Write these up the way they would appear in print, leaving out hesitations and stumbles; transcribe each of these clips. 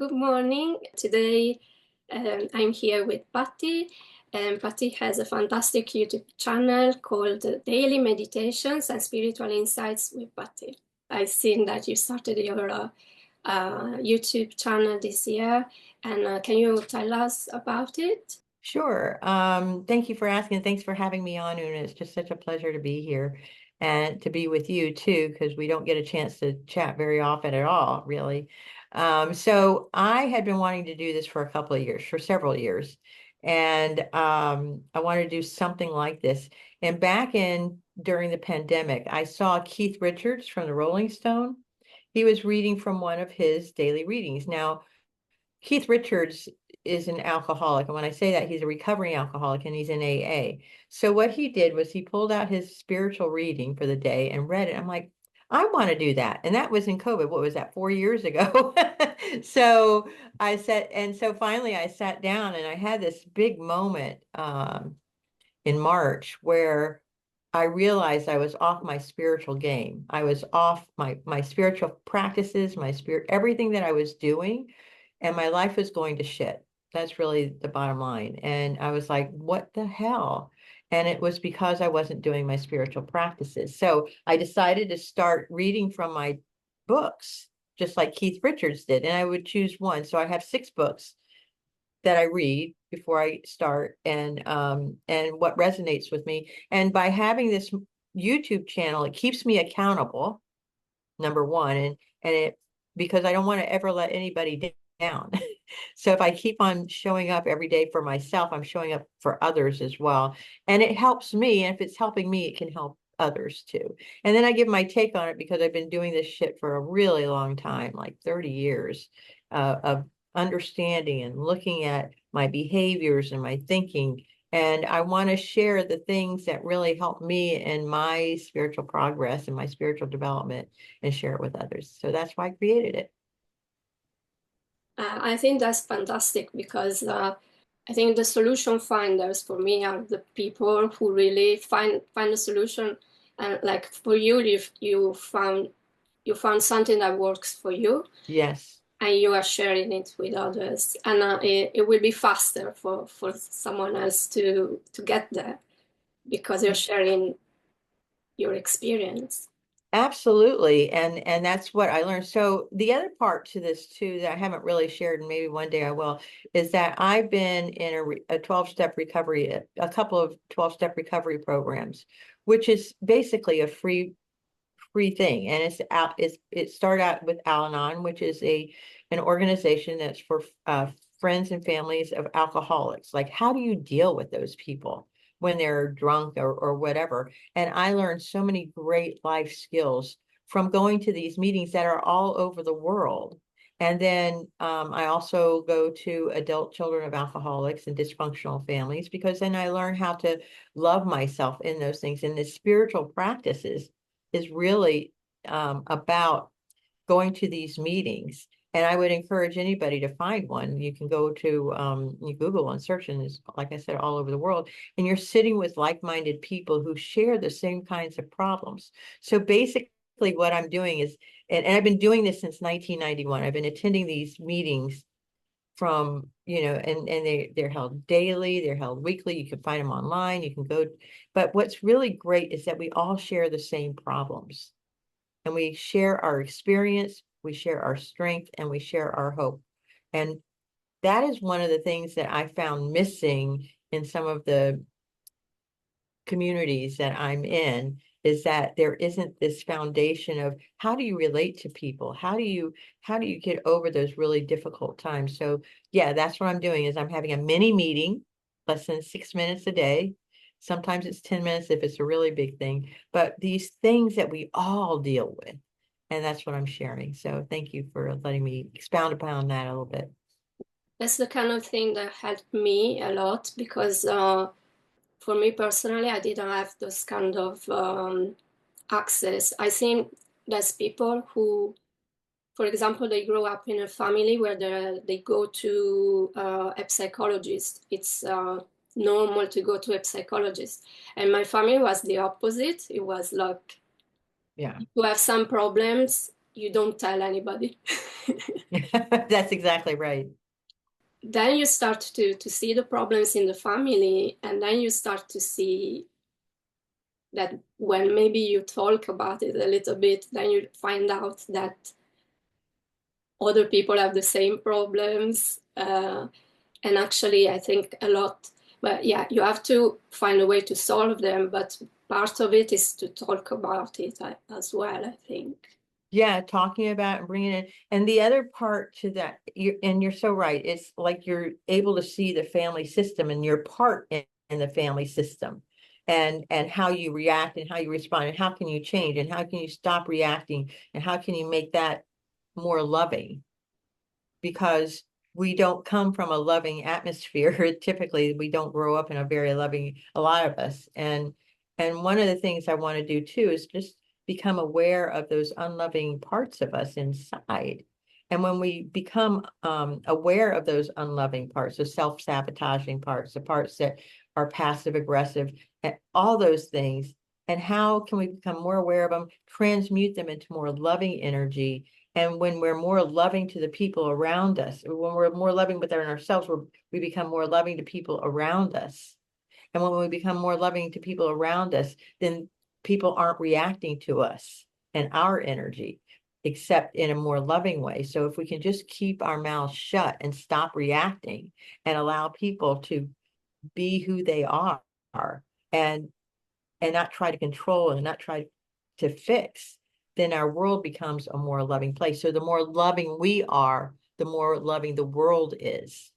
Good morning. Today I'm here with Patty, and Patty has a fantastic YouTube channel called Daily Meditations and Spiritual Insights with Patty. I've seen that you started your YouTube channel this year, and can you tell us about it? Sure. Thank you for asking. Thanks for having me on, Una. It's just such a pleasure to be here and to be with you too, because we don't get a chance to chat very often at all, really. So I had been wanting to do this for a couple of years, for several years, and I wanted to do something like this. And back in during the pandemic, I saw Keith Richards from the Rolling Stone. He was reading from one of his daily readings. Now, Keith Richards is an alcoholic. And when I say that, he's a recovering alcoholic and he's in AA. So what he did was he pulled out his spiritual reading for the day and read it. I'm like, I want to do that. And that was in COVID. What was that, 4 years ago? So I said, and so finally I sat down and I had this big moment in March where I realized I was off my spiritual game. I was off my spiritual practices, my spirit, everything that I was doing, and my life was going to shit. That's really the bottom line. And I was like, what the hell? And it was because I wasn't doing my spiritual practices. So I decided to start reading from my books, just like Keith Richards did. And I would choose one. So I have 6 books that I read before I start and what resonates with me. And by having this YouTube channel, it keeps me accountable, number one, and it because I don't want to ever let anybody down. So if I keep on showing up every day for myself, I'm showing up for others as well. And it helps me. And if it's helping me, it can help others too. And then I give my take on it because I've been doing this shit for a really long time, like 30 years of understanding and looking at my behaviors and my thinking. And I want to share the things that really help me in my spiritual progress and my spiritual development and share it with others. So that's why I created it. I think that's fantastic because I think the solution finders for me are the people who really find a solution. And like for you, you found something that works for you, Yes. and you are sharing it with others, and it will be faster for someone else to get there because you're sharing your experience. Absolutely. And that's what I learned. So the other part to this too that I haven't really shared, and maybe one day I will, is that I've been in a 12-step recovery, a couple of 12-step recovery programs, which is basically a free thing. And it started out with Al-Anon, which is an organization that's for friends and families of alcoholics. Like, how do you deal with those people when they're drunk or whatever? And I learned so many great life skills from going to these meetings that are all over the world. And then I also go to adult children of alcoholics and dysfunctional families because then I learn how to love myself in those things. And the spiritual practices is really about going to these meetings. And I would encourage anybody to find one. You can go to you Google and search, and it's, like I said, all over the world. And you're sitting with like-minded people who share the same kinds of problems. So basically, what I'm doing is, and I've been doing this since 1991. I've been attending these meetings from, and they're held daily, they're held weekly. You can find them online. You can go, but what's really great is that we all share the same problems, and we share our experience, we share our strength, and we share our hope. And that is one of the things that I found missing in some of the communities that I'm in, is that there isn't this foundation of how do you relate to people? How do you get over those really difficult times? So yeah, that's what I'm doing is I'm having a mini meeting, less than 6 minutes a day. Sometimes it's 10 minutes if it's a really big thing, but these things that we all deal with. And that's what I'm sharing. So thank you for letting me expound upon that a little bit. That's the kind of thing that helped me a lot because for me personally, I didn't have those kind of access. I think there's people who, for example, they grow up in a family where they go to a psychologist. It's normal to go to a psychologist. And my family was the opposite. It was like, Yeah. you have some problems, you don't tell anybody. That's exactly right. Then you start to see the problems in the family, and then you start to see that when maybe you talk about it a little bit, then you find out that other people have the same problems. And actually, I think a lot, but yeah, you have to find a way to solve them. But part of it is to talk about it as well, I think. Yeah, talking about and bringing it. And the other part to that, you're so right. It's like you're able to see the family system and your part in the family system, and how you react and how you respond and how can you change and how can you stop reacting and how can you make that more loving, because we don't come from a loving atmosphere. Typically, we don't grow up in a very loving, a lot of us. And one of the things I want to do too is just become aware of those unloving parts of us inside. And when we become aware of those unloving parts, the self-sabotaging parts, the parts that are passive aggressive, and all those things, and how can we become more aware of them, transmute them into more loving energy. And when we're more loving to the people around us, when we're more loving within ourselves, we become more loving to people around us. And when we become more loving to people around us, then people aren't reacting to us and our energy, except in a more loving way. So if we can just keep our mouths shut and stop reacting and allow people to be who they are, and not try to control and not try to fix, then our world becomes a more loving place. So the more loving we are, the more loving the world is.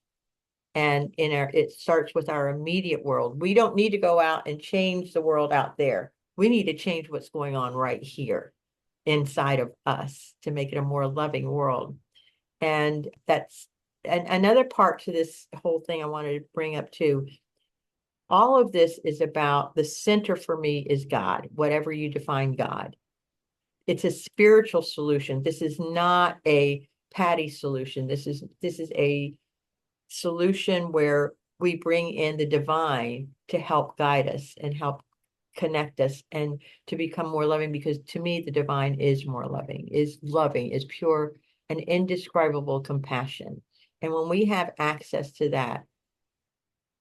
And it starts with our immediate world. We don't need to go out and change the world out there. We need to change what's going on right here inside of us to make it a more loving world. And that's another part to this whole thing I wanted to bring up too. All of this is about the center for me is God, whatever you define God. It's a spiritual solution. This is not a Patty solution. This is a solution where we bring in the divine to help guide us and help connect us and to become more loving, because to me the divine is more loving, is pure and indescribable compassion. And when we have access to that,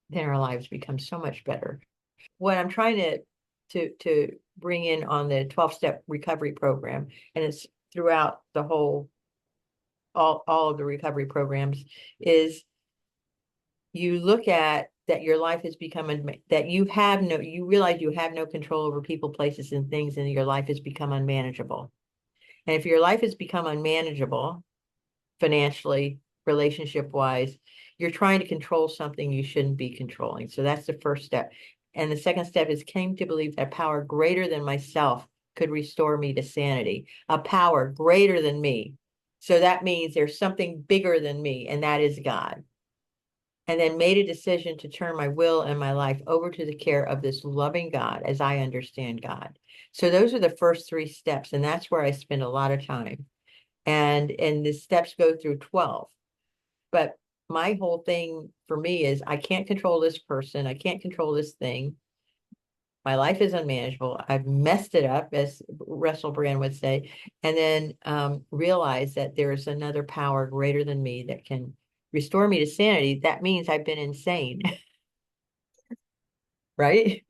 then our lives become so much better. What I'm trying to bring in on the 12-step recovery program, and it's throughout the whole all of the recovery programs, is you look at that your life has become that you realize you have no control over people, places, and things, and your life has become unmanageable. And if your life has become unmanageable financially, relationship wise, you're trying to control something you shouldn't be controlling. So that's the first step. And the second step is came to believe that power greater than myself could restore me to sanity, a power greater than me. So that means there's something bigger than me, and that is God. And then made a decision to turn my will and my life over to the care of this loving God as I understand God. So those are the first three steps. And that's where I spend a lot of time. And the steps go through 12. But my whole thing for me is I can't control this person. I can't control this thing. My life is unmanageable. I've messed it up, as Russell Brand would say, and then realize that there's another power greater than me that can restore me to sanity. That means I've been insane, right?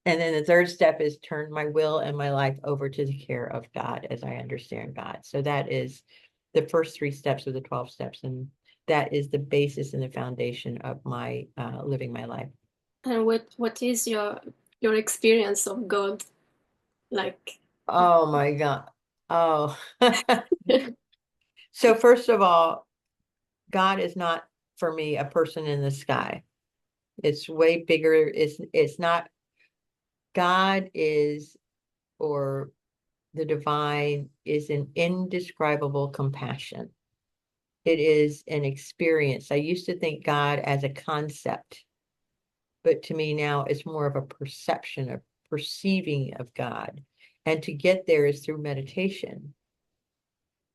And then the third step is turn my will and my life over to the care of God as I understand God. So that is the first three steps of the 12 steps. And that is the basis and the foundation of my living my life. And what is your experience of God like? Oh my God. Oh. So first of all, God is not for me a person in the sky. It's way bigger. It's not. God is, or the divine is, an indescribable compassion. It is an experience. I used to think God as a concept, but to me now it's more of a perception, of perceiving of God. And to get there is through meditation,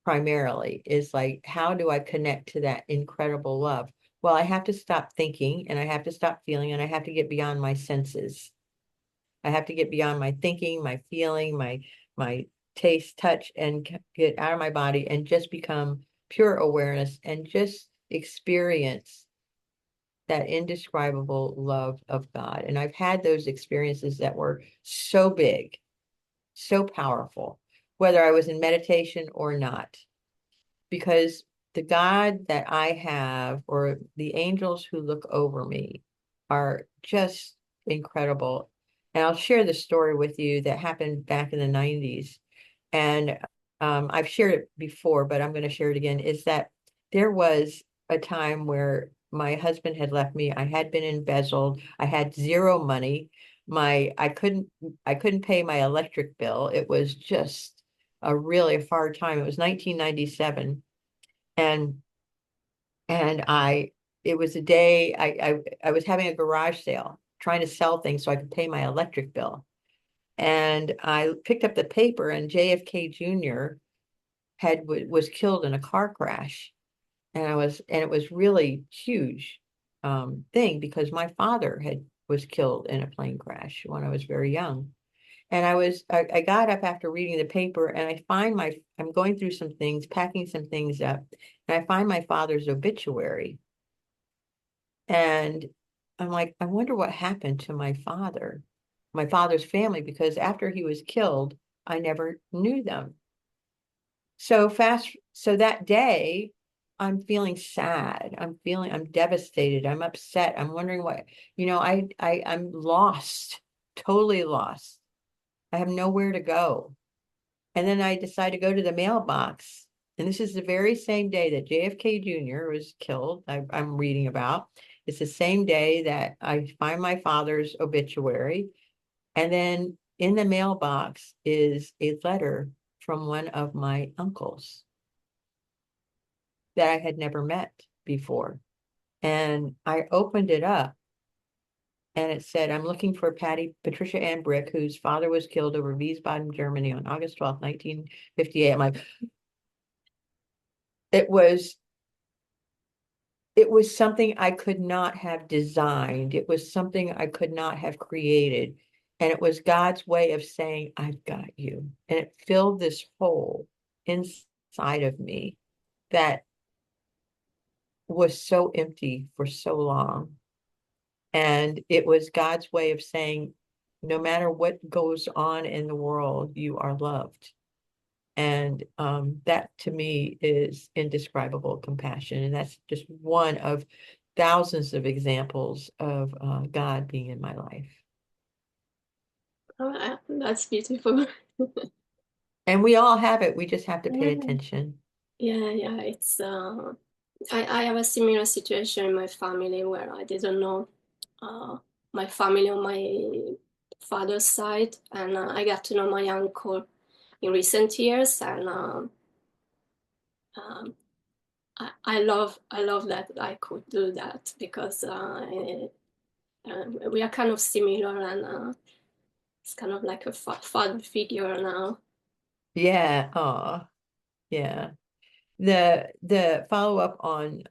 primarily, is like, how do I connect to that incredible love? Well, I have to stop thinking and I have to stop feeling and I have to get beyond my senses. I have to get beyond my thinking, my feeling, my taste, touch, and get out of my body and just become pure awareness and just experience that indescribable love of God. And I've had those experiences that were so big, so powerful, whether I was in meditation or not, because the God that I have, or the angels who look over me, are just incredible. And I'll share the story with you that happened back in the 90s. And I've shared it before, but I'm going to share it again, is that there was a time where my husband had left me. I had been embezzled. I had zero money. I couldn't pay my electric bill. It was just a really hard time. It was 1997. And I it was a day I was having a garage sale, trying to sell things so I could pay my electric bill. And I picked up the paper, and JFK Jr. was killed in a car crash. And it was really huge thing, because my father had was killed in a plane crash when I was very young. And I got up after reading the paper, and I'm going through some things, packing some things up, and I find my father's obituary. And I'm like, I wonder what happened to my father's family, because after he was killed, I never knew them. So that day, I'm feeling sad. I'm devastated. I'm upset. I'm wondering I'm lost, totally lost. I have nowhere to go. And then I decide to go to the mailbox. And this is the very same day that JFK Jr. was killed, I'm reading about. It's the same day that I find my father's obituary. And then in the mailbox is a letter from one of my uncles that I had never met before. And I opened it up, and it said, I'm looking for Patricia Ann Brick, whose father was killed over Wiesbaden, Germany on August 12th, 1958. I'm like, it was it was something I could not have designed. It was something I could not have created. And it was God's way of saying, I've got you. And it filled this hole inside of me that was so empty for so long. And it was God's way of saying, no matter what goes on in the world, you are loved. And that to me is indescribable compassion. And that's just one of thousands of examples of God being in my life. Oh, that's beautiful. And we all have it. We just have to pay Yeah, attention. yeah. It's I have a similar situation in my family where I didn't know uh, my family on my father's side, and I got to know my uncle in recent years, and um, I love that I could do that because we are kind of similar, and it's kind of like a father figure now. Yeah. Oh, yeah. The follow up on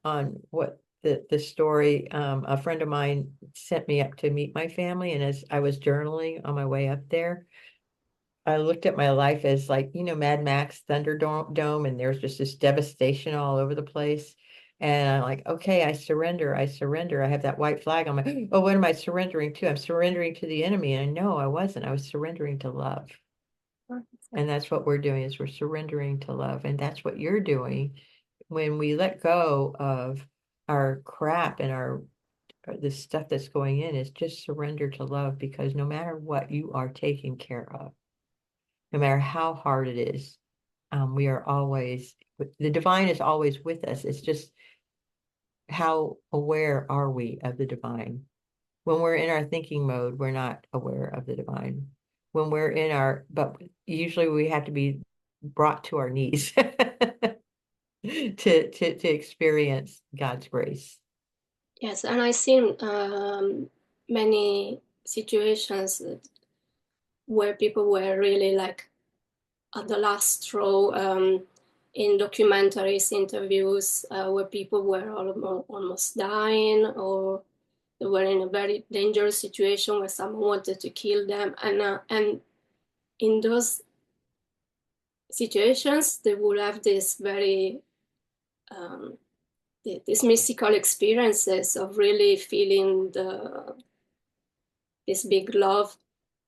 what the story, a friend of mine sent me up to meet my family, and as I was journaling on my way up there, I looked at my life as, like, Mad Max Thunderdome, and there's just this devastation all over the place. And I'm like, okay, I surrender. I surrender. I have that white flag. I'm like, oh, what am I surrendering to? I'm surrendering to the enemy. And no, I wasn't. I was surrendering to love. And that's what we're doing, is we're surrendering to love. And that's what you're doing when we let go of our crap and our the stuff that's going in, is just surrender to love, because no matter what, you are taken care of. No matter how hard it is, we are always, the divine is always with us. It's just, how aware are we of the divine? When we're in our thinking mode, we're not aware of the divine. When we're in but usually we have to be brought to our knees to experience God's grace. Yes, and I've seen many situations where people were really like at the last straw, in documentaries, interviews, where people were almost dying, or they were in a very dangerous situation where someone wanted to kill them, and in those situations, they will have this very um, these mystical experiences of really feeling this big love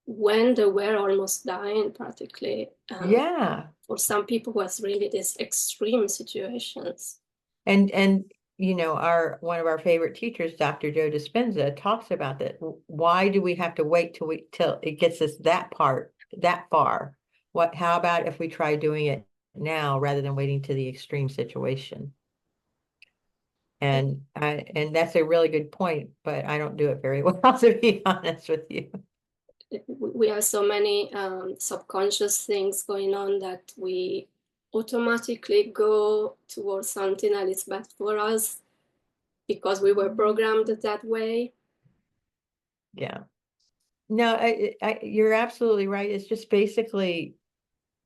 when they were almost dying, practically. Yeah. For some people, was really these extreme situations. And you know, our one of our favorite teachers, Dr. Joe Dispenza, talks about that. Why do we have to wait till it gets us that far? How about if we try doing it now rather than waiting to the extreme situation? And that's a really good point, but I don't do it very well, to be honest with you. We have so many subconscious things going on that we automatically go towards something that is bad for us because we were programmed that way. Yeah. No, you're absolutely right. It's just basically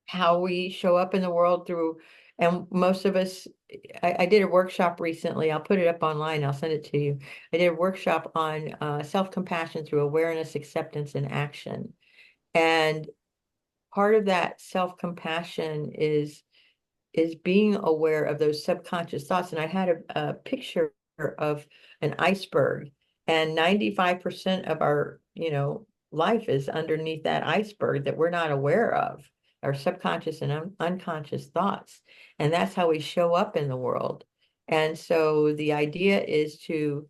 how we show up in the world through, and most of us, I did a workshop recently. I'll put it up online. I'll send it to you. I did a workshop on self-compassion through awareness, acceptance, and action. And part of that self-compassion is being aware of those subconscious thoughts. And I had a picture of an iceberg, and 95% of our, life is underneath that iceberg that we're not aware of, our subconscious and unconscious thoughts. And that's how we show up in the world. And so the idea is to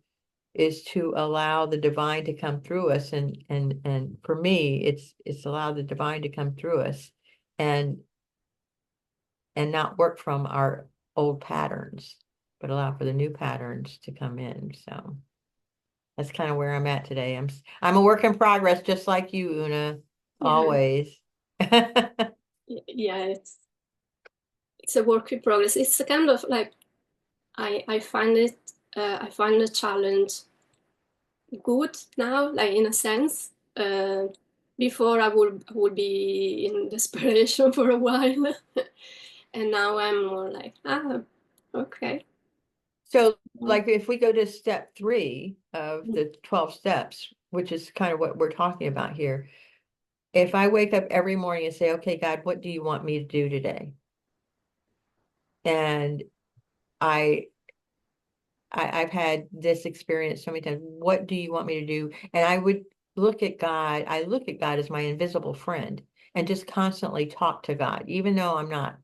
allow the divine to come through us. And for me, it's allow the divine to come through us and not work from our old patterns, but allow for the new patterns to come in. So that's kind of where I'm at today. I'm a work in progress, just like you, Una, Yeah, always. yeah, it's a work in progress. It's a kind of like I find it I find the challenge good now, like in a sense. Before I would be in desperation for a while, and now I'm more like, okay. So, like, if we go to step 3 of the 12 steps, which is kind of what we're talking about here, if I wake up every morning and say, okay, God, what do you want me to do today? And I I've had this experience so many times. What do you want me to do? And I would I look at God as my invisible friend and just constantly talk to God, even though I'm not.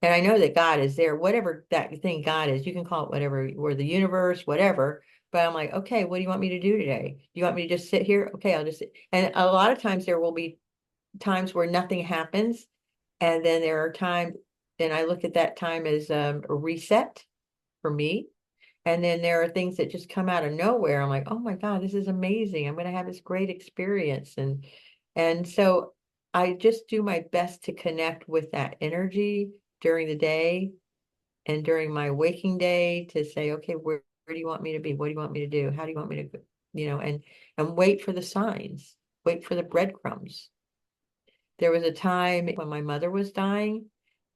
And I know that God is there, whatever that thing God is, you can call it whatever, or the universe, whatever. But I'm like, okay, what do you want me to do today? Do you want me to just sit here? Okay, I'll just sit. And a lot of times there will be times where nothing happens. And then there are times, and I look at that time as a reset for me. And then there are things that just come out of nowhere. I'm like, oh my God, this is amazing. I'm going to have this great experience. And so I just do my best to connect with that energy during the day and during my waking day to say, okay, where do you want me to be? What do you want me to do? How do you want me to, and wait for the signs, wait for the breadcrumbs. There was a time when my mother was dying,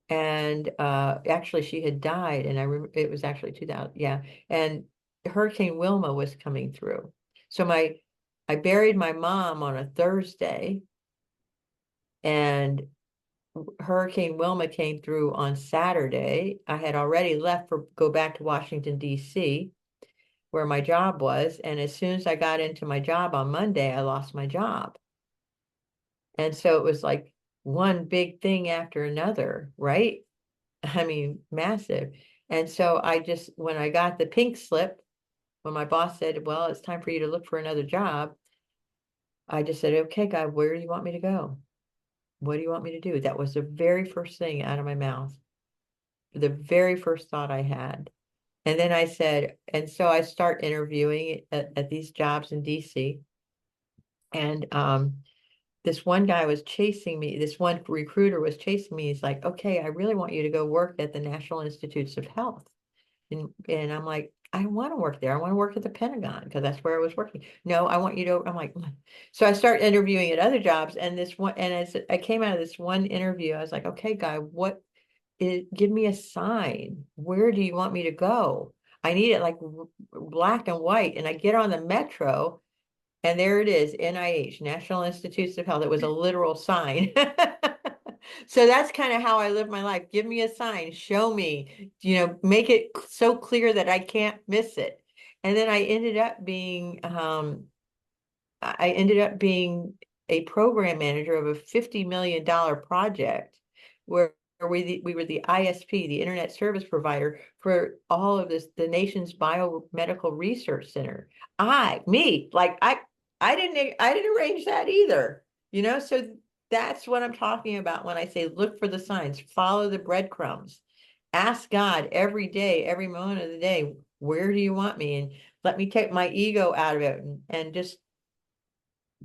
and actually she had died, and I remember it was actually 2000, yeah, and Hurricane Wilma was coming through. So I buried my mom on a Thursday, and Hurricane Wilma came through on Saturday. I had already left for go back to Washington, D.C., where my job was, and as soon as I got into my job on Monday, I lost my job. And so it was like one big thing after another, right? I mean, massive. And so when I got the pink slip, when my boss said, well, it's time for you to look for another job, I just said, okay, God, where do you want me to go? What do you want me to do? That was the very first thing out of my mouth, the very first thought I had. And then I said, and so I start interviewing at these jobs in DC. And this one guy was chasing me. This one recruiter was chasing me. He's like, okay, I really want you to go work at the National Institutes of Health. And I'm like, I want to work there. I want to work at the Pentagon because that's where I was working. No, I want you to, I'm like, so I start interviewing at other jobs. And as I came out of this one interview, I was like, okay, guy, give me a sign. Where do you want me to go? I need it like black and white. And I get on the metro, and there it is, NIH, National Institutes of Health. It was a literal sign. So that's kind of how I live my life. Give me a sign, show me, make it so clear that I can't miss it. And then I ended up being a program manager of a $50 million project where we were the ISP, the Internet Service Provider for all of the nation's biomedical research center. I didn't arrange that either, so that's what I'm talking about when I say look for the signs, follow the breadcrumbs, ask God every day, every moment of the day, where do you want me? And let me take my ego out of it and just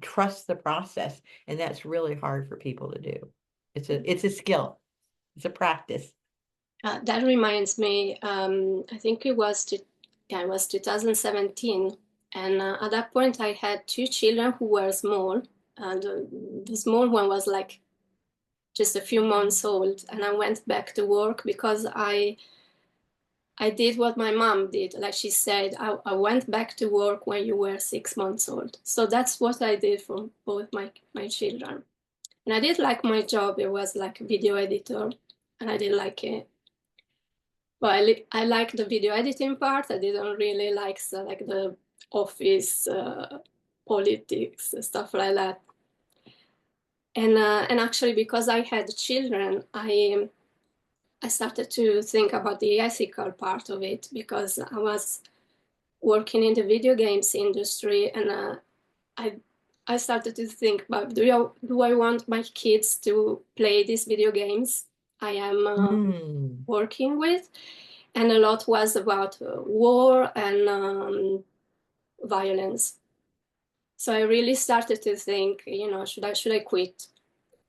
trust the process. And that's really hard for people to do. It's a skill. It's a practice. That reminds me, I think it was 2017. And at that point, I had two children who were small. And the small one was like just a few months old. And I went back to work because I did what my mom did. Like she said, I went back to work when you were 6 months old. So that's what I did for both my children. And I did like my job. It was like a video editor, and I did like it. Well, I like the video editing part. I didn't really like the office politics stuff like that. And actually, because I had children, I started to think about the ethical part of it because I was working in the video games industry, and I I started to think about do I want my kids to play these video games I am Mm. working with, and a lot was about war and violence. So I really started to think, should I quit?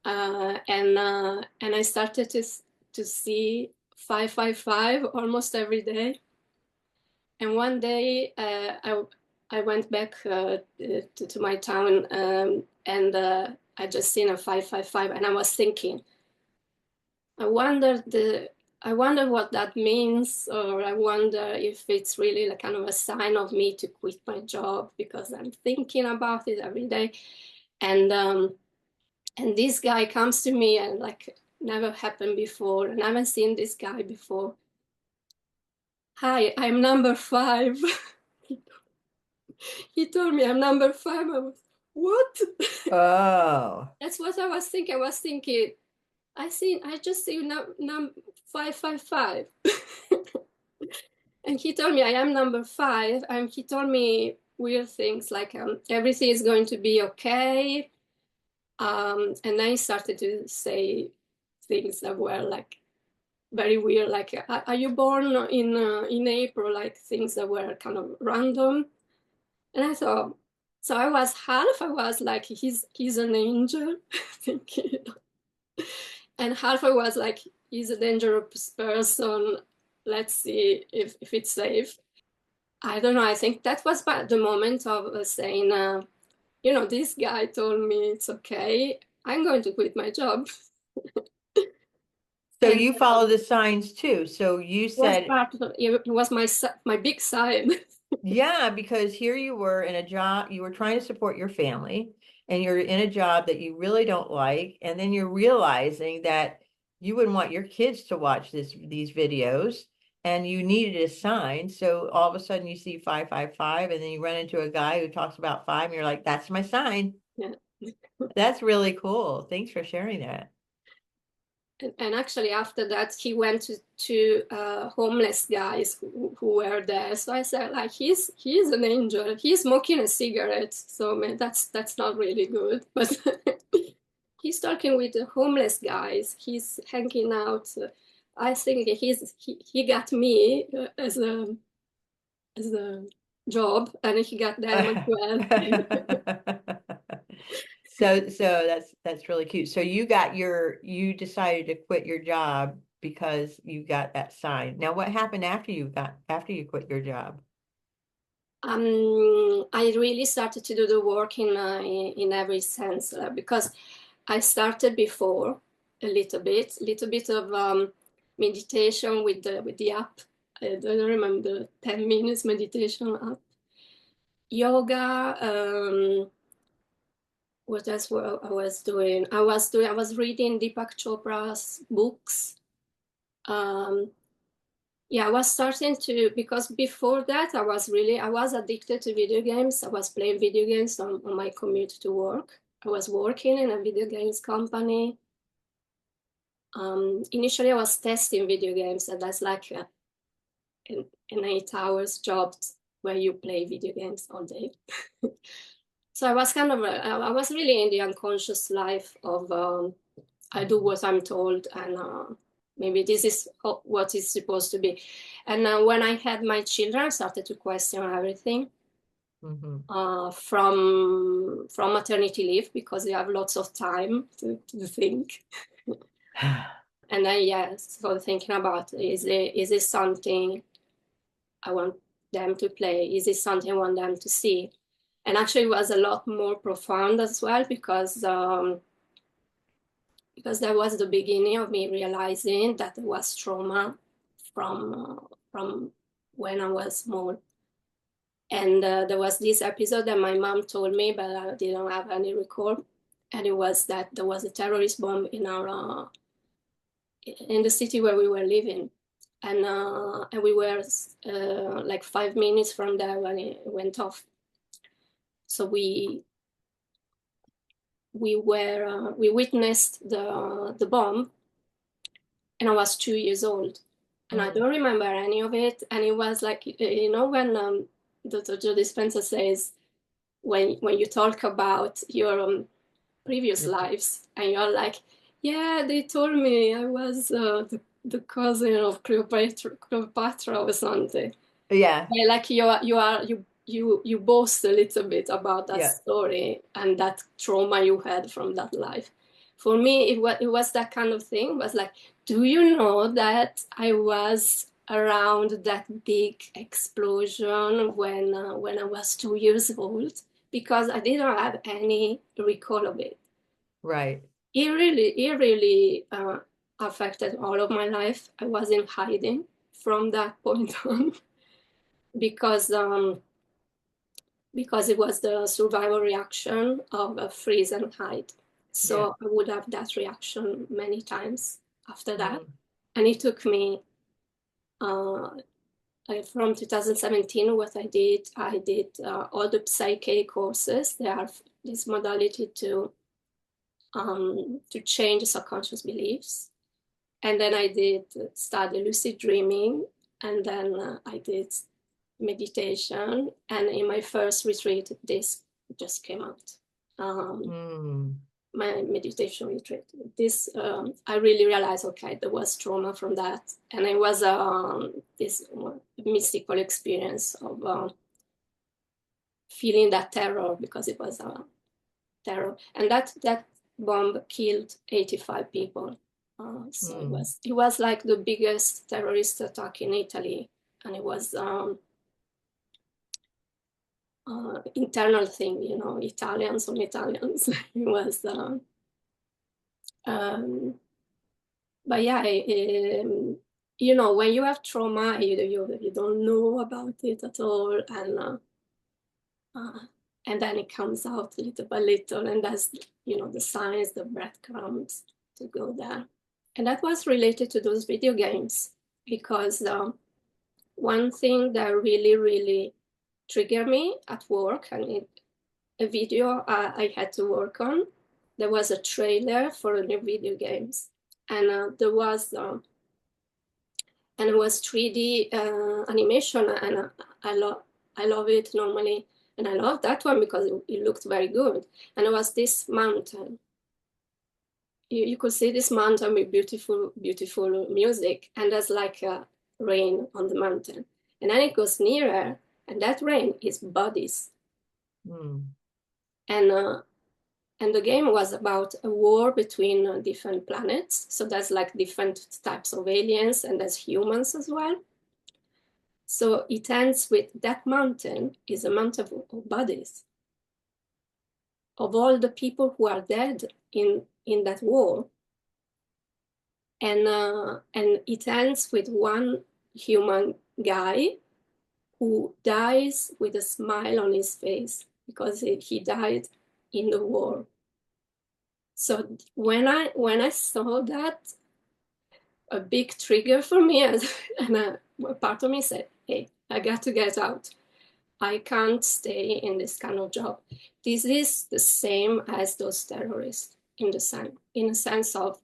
And I started to see 555 almost every day. And one day I went back to my town, and I just seen a 555, and I was thinking, I wonder I wonder what that means, or I wonder if it's really like kind of a sign of me to quit my job because I'm thinking about it every day. And this guy comes to me and like never happened before, and I haven't seen this guy before. Hi, I'm number five. He told me I'm number five. I was, what? Oh. That's what I was thinking. I was thinking, I just see num 555. And he told me I am number five. And he told me weird things like everything is going to be okay. And then he started to say things that were like very weird, like are you born in April? Like things that were kind of random. And I thought, so I was like, he's an angel, thinking, and half I was like, he's a dangerous person. Let's see if it's safe. I don't know. I think that was the moment of saying, this guy told me it's okay. I'm going to quit my job. So And you follow the signs too. So you was said, part of it was my big side. yeah, because here you were in a job, you were trying to support your family, and you're in a job that you really don't like, and then you're realizing that you wouldn't want your kids to watch these videos, and you needed a sign. So all of a sudden you see 555, and then you run into a guy who talks about five, and you're like, that's my sign. Yeah. That's really cool. Thanks for sharing that. And actually after that he went to homeless guys who were there. So I said like he's an angel. He's smoking a cigarette, so man, that's not really good, but he's talking with the homeless guys, he's hanging out. I think he got me as a job, and he got them as well. So that's really cute. So you decided to quit your job because you got that sign. Now, what happened after you quit your job? I really started to do the work in every sense, because I started before little bit of meditation with the app. I don't remember the 10 minutes meditation app. Yoga, what else I was doing? I was reading Deepak Chopra's books. Yeah, I was starting to, because before that I was addicted to video games. I was playing video games on my commute to work. I was working in a video games company. Initially I was testing video games, and that's like an 8 hours job where you play video games all day. So I was I was really in the unconscious life of I do what I'm told, and maybe this is what is supposed to be. And when I had my children, I started to question everything. From maternity leave, because you have lots of time to think. And then so thinking about, is it something I want them to play? Is it something I want them to see? And actually it was a lot more profound as well, because that was the beginning of me realizing that there was trauma from when I was small. And there was this episode that my mom told me, but I didn't have any recall. And it was that there was a terrorist bomb in the city where we were living. And we were like 5 minutes from there when it went off. So we witnessed the bomb, and I was 2 years old, and I don't remember any of it. And it was like, when Dr. Joe Dispenza says, when you talk about your previous lives, and you're like, yeah, they told me I was the cousin of Cleopatra or something. Yeah. Like you boast a little bit about that story and that trauma you had from that life. For me, it was that kind of thing. It was like, do you know that I was around that big explosion when I was 2 years old? Because I didn't have any recall of it. Right. It really affected all of my life. I was in hiding from that point on, because it was the survival reaction of a freeze and hide. So I would have that reaction many times after that. And it took me from 2017, what I did all the psyche courses. They are this modality to change subconscious beliefs. And then I did study lucid dreaming, and then I did meditation. And in my first retreat, this just came out. My meditation retreat. This I really realized, okay, there was trauma from that, and it was this mystical experience of feeling that terror, because it was terror, and that bomb killed 85 people. So it was like the biggest terrorist attack in Italy, and it was internal thing, Italians on Italians. It was, but yeah, when you have trauma, you don't know about it at all, and then it comes out little by little, and that's the signs, the breadcrumbs to go there. And that was related to those video games, because one thing that really triggered me at work, and a video I had to work on, there was a trailer for a new video games, and there was and it was 3D animation, and I love it normally, and I love that one because it looked very good. And it was this mountain. You could see this mountain with beautiful music, and there's like a rain on the mountain, and then it goes nearer, and that rain is bodies. And the game was about a war between different planets. So there's like different types of aliens, and there's humans as well. So it ends with that mountain is a mountain of bodies, of all the people who are dead in that war. And it ends with one human guy who dies with a smile on his face, because he died in the war. So when I saw that, a big trigger for me, and a part of me said, "Hey, I got to get out. I can't stay in this kind of job." This is the same as those terrorists in the sense of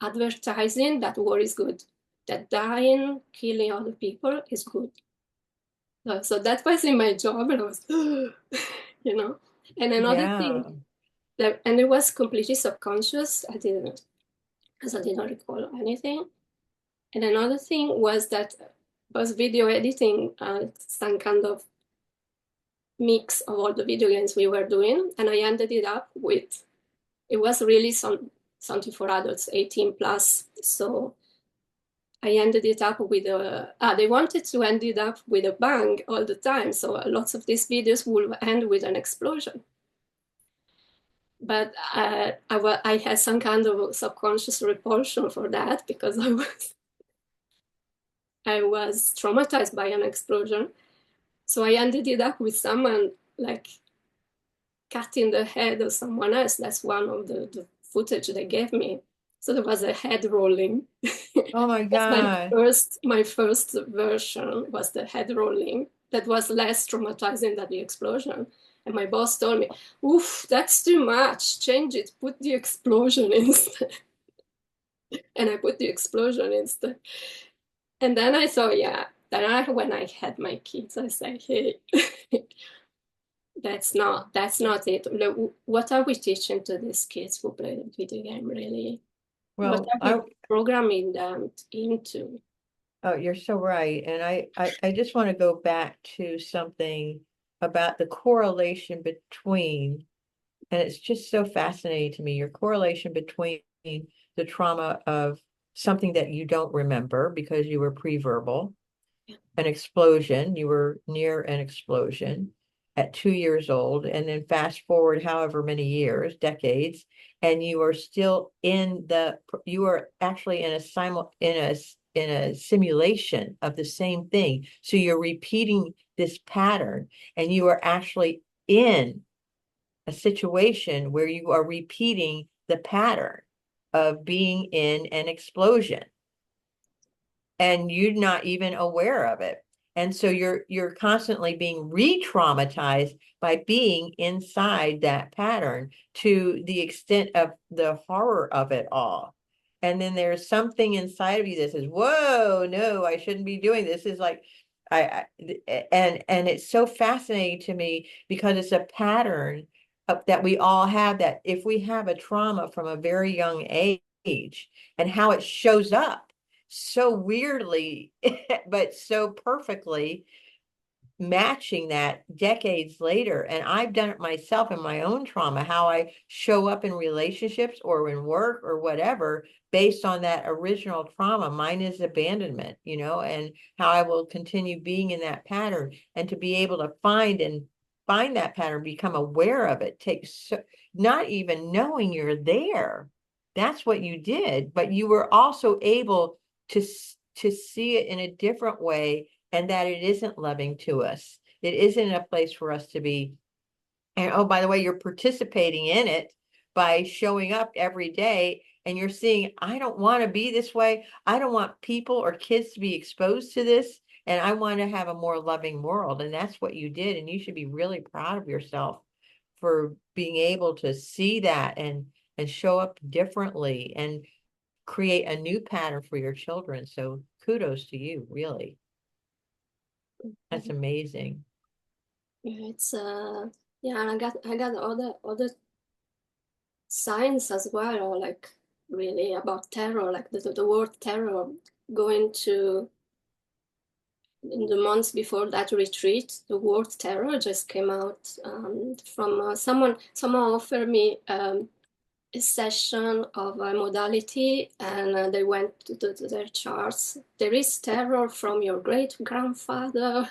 advertising that war is good, that dying, killing other people is good. So that was in my job, and I was, you know. And another thing Yeah. that, and it was completely subconscious. I didn't, because I didn't recall anything. And another thing was that was video editing, some kind of mix of all the video games we were doing, and I ended it up with, it was really something for adults, 18 plus. So I ended it up with they wanted to end it up with a bang all the time. So lots of these videos will end with an explosion. But I had some kind of subconscious repulsion for that because I was traumatized by an explosion. So I ended it up with someone like cutting the head of someone else. That's one of the footage they gave me. So there was a head rolling. Oh my That's God. my first version was the head rolling. That was less traumatizing than the explosion. And my boss told me, "Oof, that's too much. Change it. Put the explosion instead." And I put the explosion instead. And then I thought, yeah. When I had my kids, I said, "Hey, that's not it. What are we teaching to these kids who play the video game, really? What Well, are we programming them into?" oh, you're so right. And I just want to go back to something about the correlation between, and it's just so fascinating to me, your correlation between the trauma of something that you don't remember because you were pre-verbal, an explosion, you were near an explosion at 2 years old, and then fast forward however many years, decades, and you are still you are actually in a simulation of the same thing. So you're repeating this pattern, and you are actually in a situation where you are repeating the pattern of being in an explosion and you're not even aware of it. And so you're constantly being re-traumatized by being inside that pattern to the extent of the horror of it all. And then there's something inside of you that says, "Whoa, no, I shouldn't be doing this." Is like and it's so fascinating to me because it's a pattern that we all have, that if we have a trauma from a very young age and how it shows up so weirdly, but so perfectly matching that decades later. And I've done it myself in my own trauma, how I show up in relationships or in work or whatever based on that original trauma. Mine is abandonment, and how I will continue being in that pattern, and to be able to find that pattern, become aware of it, takes not even knowing you're there. That's what you did, but you were also able to see it in a different way, and that it isn't loving to us. It isn't a place for us to be. And oh, by the way, you're participating in it by showing up every day, and you're seeing, I don't want to be this way. I don't want people or kids to be exposed to this. And I want to have a more loving world. And that's what you did. And you should be really proud of yourself for being able to see that and show up differently and create a new pattern for your children. So kudos to you, really. That's amazing. Yeah, it's yeah, and I got other signs as well, or like really about terror, like the word terror going to in the months before that retreat, the word terror just came out from someone offered me a session of a modality, and they went to their charts. There is terror from your great grandfather,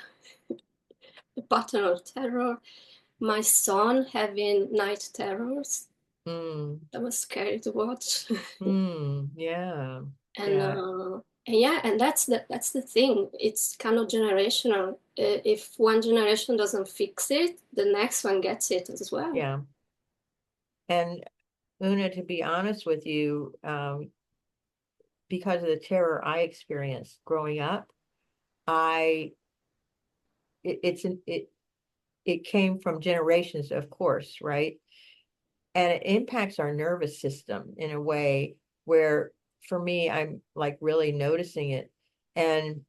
a pattern of terror. My son having night terrors. Mm, That was scary to watch. yeah, and yeah, uh, and yeah, and that's the thing. It's kind of generational. If one generation doesn't fix it, the next one gets it as well. yeah. And Una, to be honest with you, because of the terror I experienced growing up, I it, it's an it came from generations, of course, right? And it impacts our nervous system in a way where, for me, I'm like really noticing it. And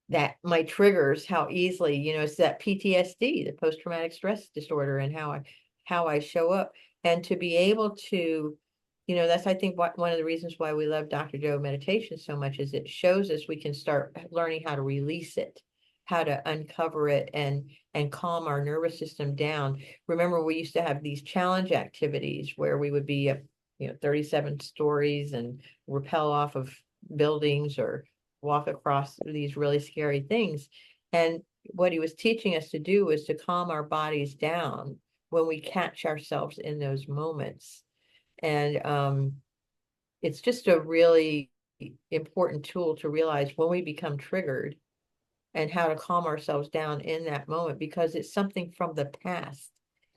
that my triggers, how easily, it's that PTSD, the post-traumatic stress disorder, and how I show up. And to be able to, that's, I think, one of the reasons why we love Dr. Joe meditation so much is it shows us we can start learning how to release it, how to uncover it, and calm our nervous system down. Remember, we used to have these challenge activities where we would be up, 37 stories and rappel off of buildings or walk across these really scary things. And what he was teaching us to do was to calm our bodies down when we catch ourselves in those moments. And it's just a really important tool to realize when we become triggered and how to calm ourselves down in that moment, because it's something from the past.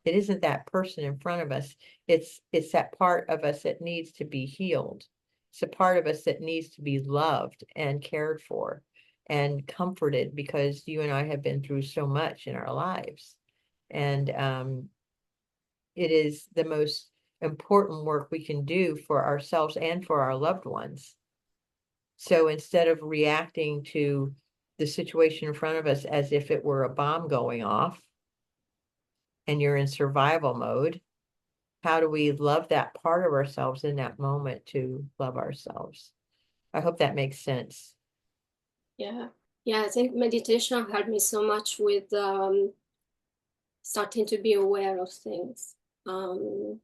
It isn't that person in front of us. It's that part of us that needs to be healed. It's a part of us that needs to be loved and cared for and comforted, because you and I have been through so much in our lives. And it is the most important work we can do for ourselves and for our loved ones. So instead of reacting to the situation in front of us as if it were a bomb going off and you're in survival mode, how do we love that part of ourselves in that moment to love ourselves? I hope that makes sense. Yeah. Yeah, I think meditation helped me so much with starting to be aware of things, um,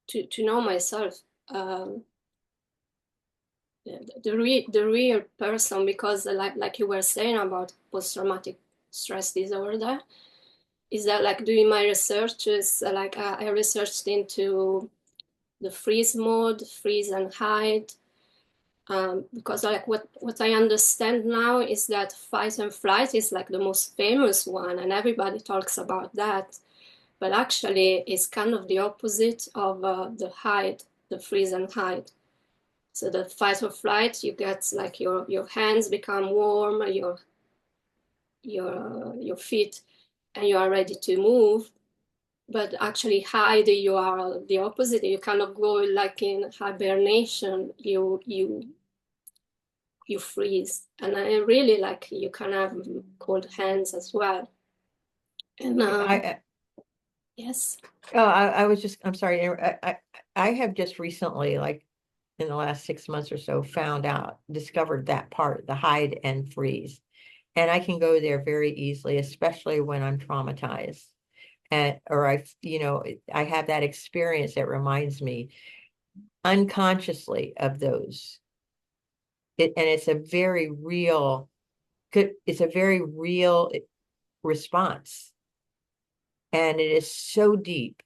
to know myself, um, the real person, because like you were saying about post-traumatic stress disorder, is that like doing my research is like I researched into the freeze mode, freeze and hide, because like what I understand now is that fight and flight is like the most famous one, and everybody talks about that, but actually it's kind of the opposite of the hide, the freeze and hide. So the fight or flight, you get like your hands become warm, your feet, and you are ready to move. But actually hide, you are the opposite. You cannot go like in hibernation. You freeze, and I really like you can have cold hands as well. And I yes, I was just, I'm sorry, I have just recently, like in the last 6 months or so, discovered that part, the hide and freeze. And I can go there very easily, especially when I'm traumatized. And or I have that experience that reminds me unconsciously of those. And it's a very real, it's a very real response. And it is so deep.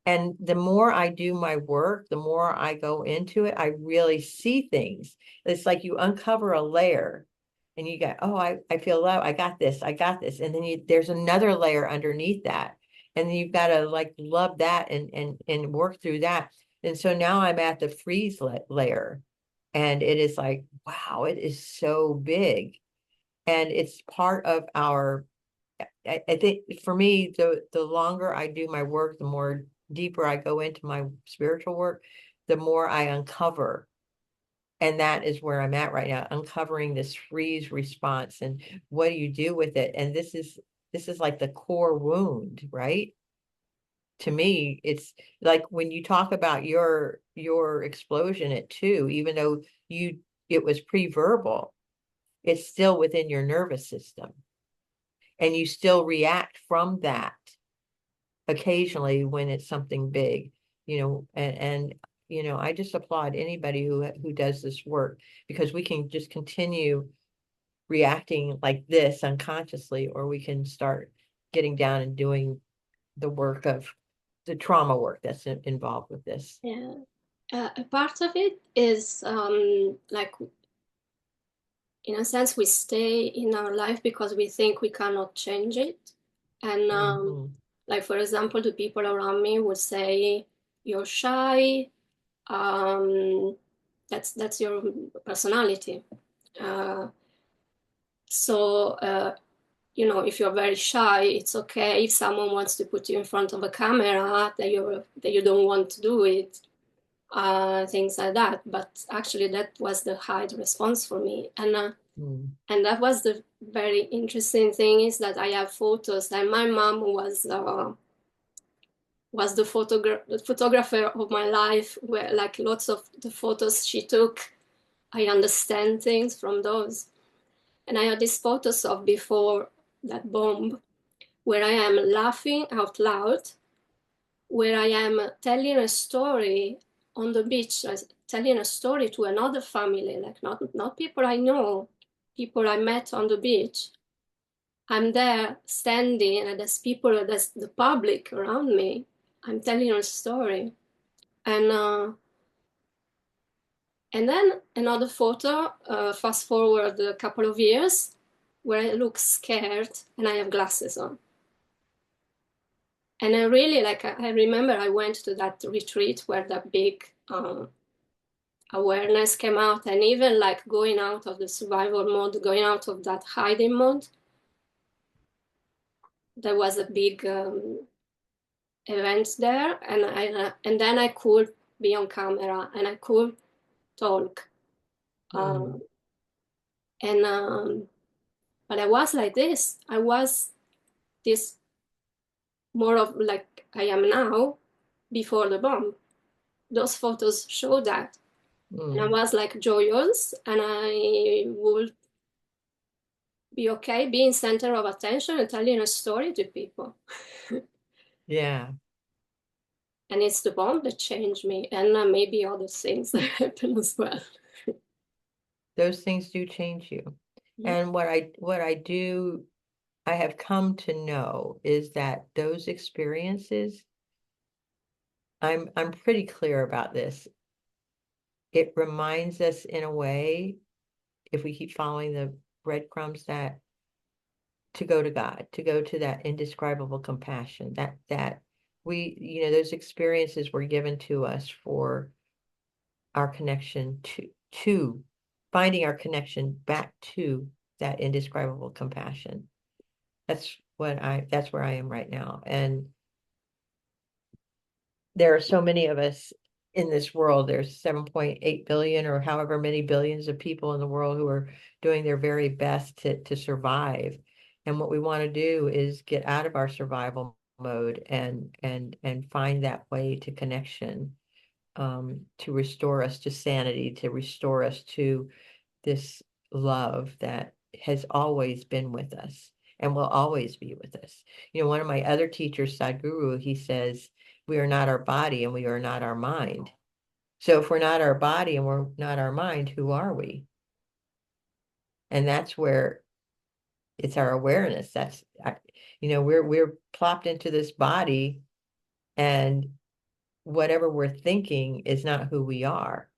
And the more I do my work, the more I go into it, I really see things. It's like you uncover a layer and you go, oh, I feel love. I got this. I got this. And then there's another layer underneath that. And then you've got to like love that and work through that. And so now I'm at the freeze layer. And it is like, wow, it is so big. And it's part of our, I think for me, the longer I do my work, the more deeper I go into my spiritual work, the more I uncover. And that is where I'm at right now, uncovering this freeze response and what do you do with it? And this is like the core wound, right? To me, it's like when you talk about your explosion at 2, even though it was pre-verbal, it's still within your nervous system. And you still react from that occasionally when it's something big, and I just applaud anybody who does this work, because we can just continue reacting like this unconsciously, or we can start getting down and doing the work of the trauma work that's involved with this. yeah. A part of it is like in a sense we stay in our life because we think we cannot change it, and Mhm. Like, for example, the people around me would say, "You're shy. Um, that's your personality." Uh, so if you're very shy, it's okay if someone wants to put you in front of a camera that you don't want to do it, things like that. But actually, that was the hide response for me, and that was the very interesting thing, is that I have photos, and my mom was the photographer of my life, where like lots of the photos she took, I understand things from those. And I had these photos of before that bomb, where I am laughing out loud, where I am telling a story on the beach, telling a story to another family, like not people I know, people I met on the beach. I'm there standing, and there's the public around me. I'm telling a story. And and then another photo, fast forward a couple of years, where I look scared and I have glasses on. And I really I remember I went to that retreat where that big awareness came out, and even like going out of the survival mode, going out of that hiding mode, there was a big event there, and then I could be on camera and I could talk, Mm. um, and but I was like this. I was this more of like I am now before the bomb. Those photos show that. And I Mm. was like joyous, and I would be okay being center of attention and telling a story to people. Yeah, And it's the bomb that changed me, and maybe other things that happen as well. those things do change you. Yeah. And I have come to know is that those experiences, I'm pretty clear about this. It reminds us in a way, if we keep following the breadcrumbs, that to go to God, to go to that indescribable compassion, that those experiences were given to us for our connection to finding our connection back to that indescribable compassion. That's where I am right now. And there are so many of us in this world. There's 7.8 billion or however many billions of people in the world who are doing their very best to survive. And what we want to do is get out of our survival mode and find that way to connection, to restore us to sanity, to restore us to this love that has always been with us and will always be with us. One of my other teachers, Sadhguru, he says, we are not our body and we are not our mind. So if we're not our body and we're not our mind, who are we? And that's where it's our awareness. We're plopped into this body, and whatever we're thinking is not who we are.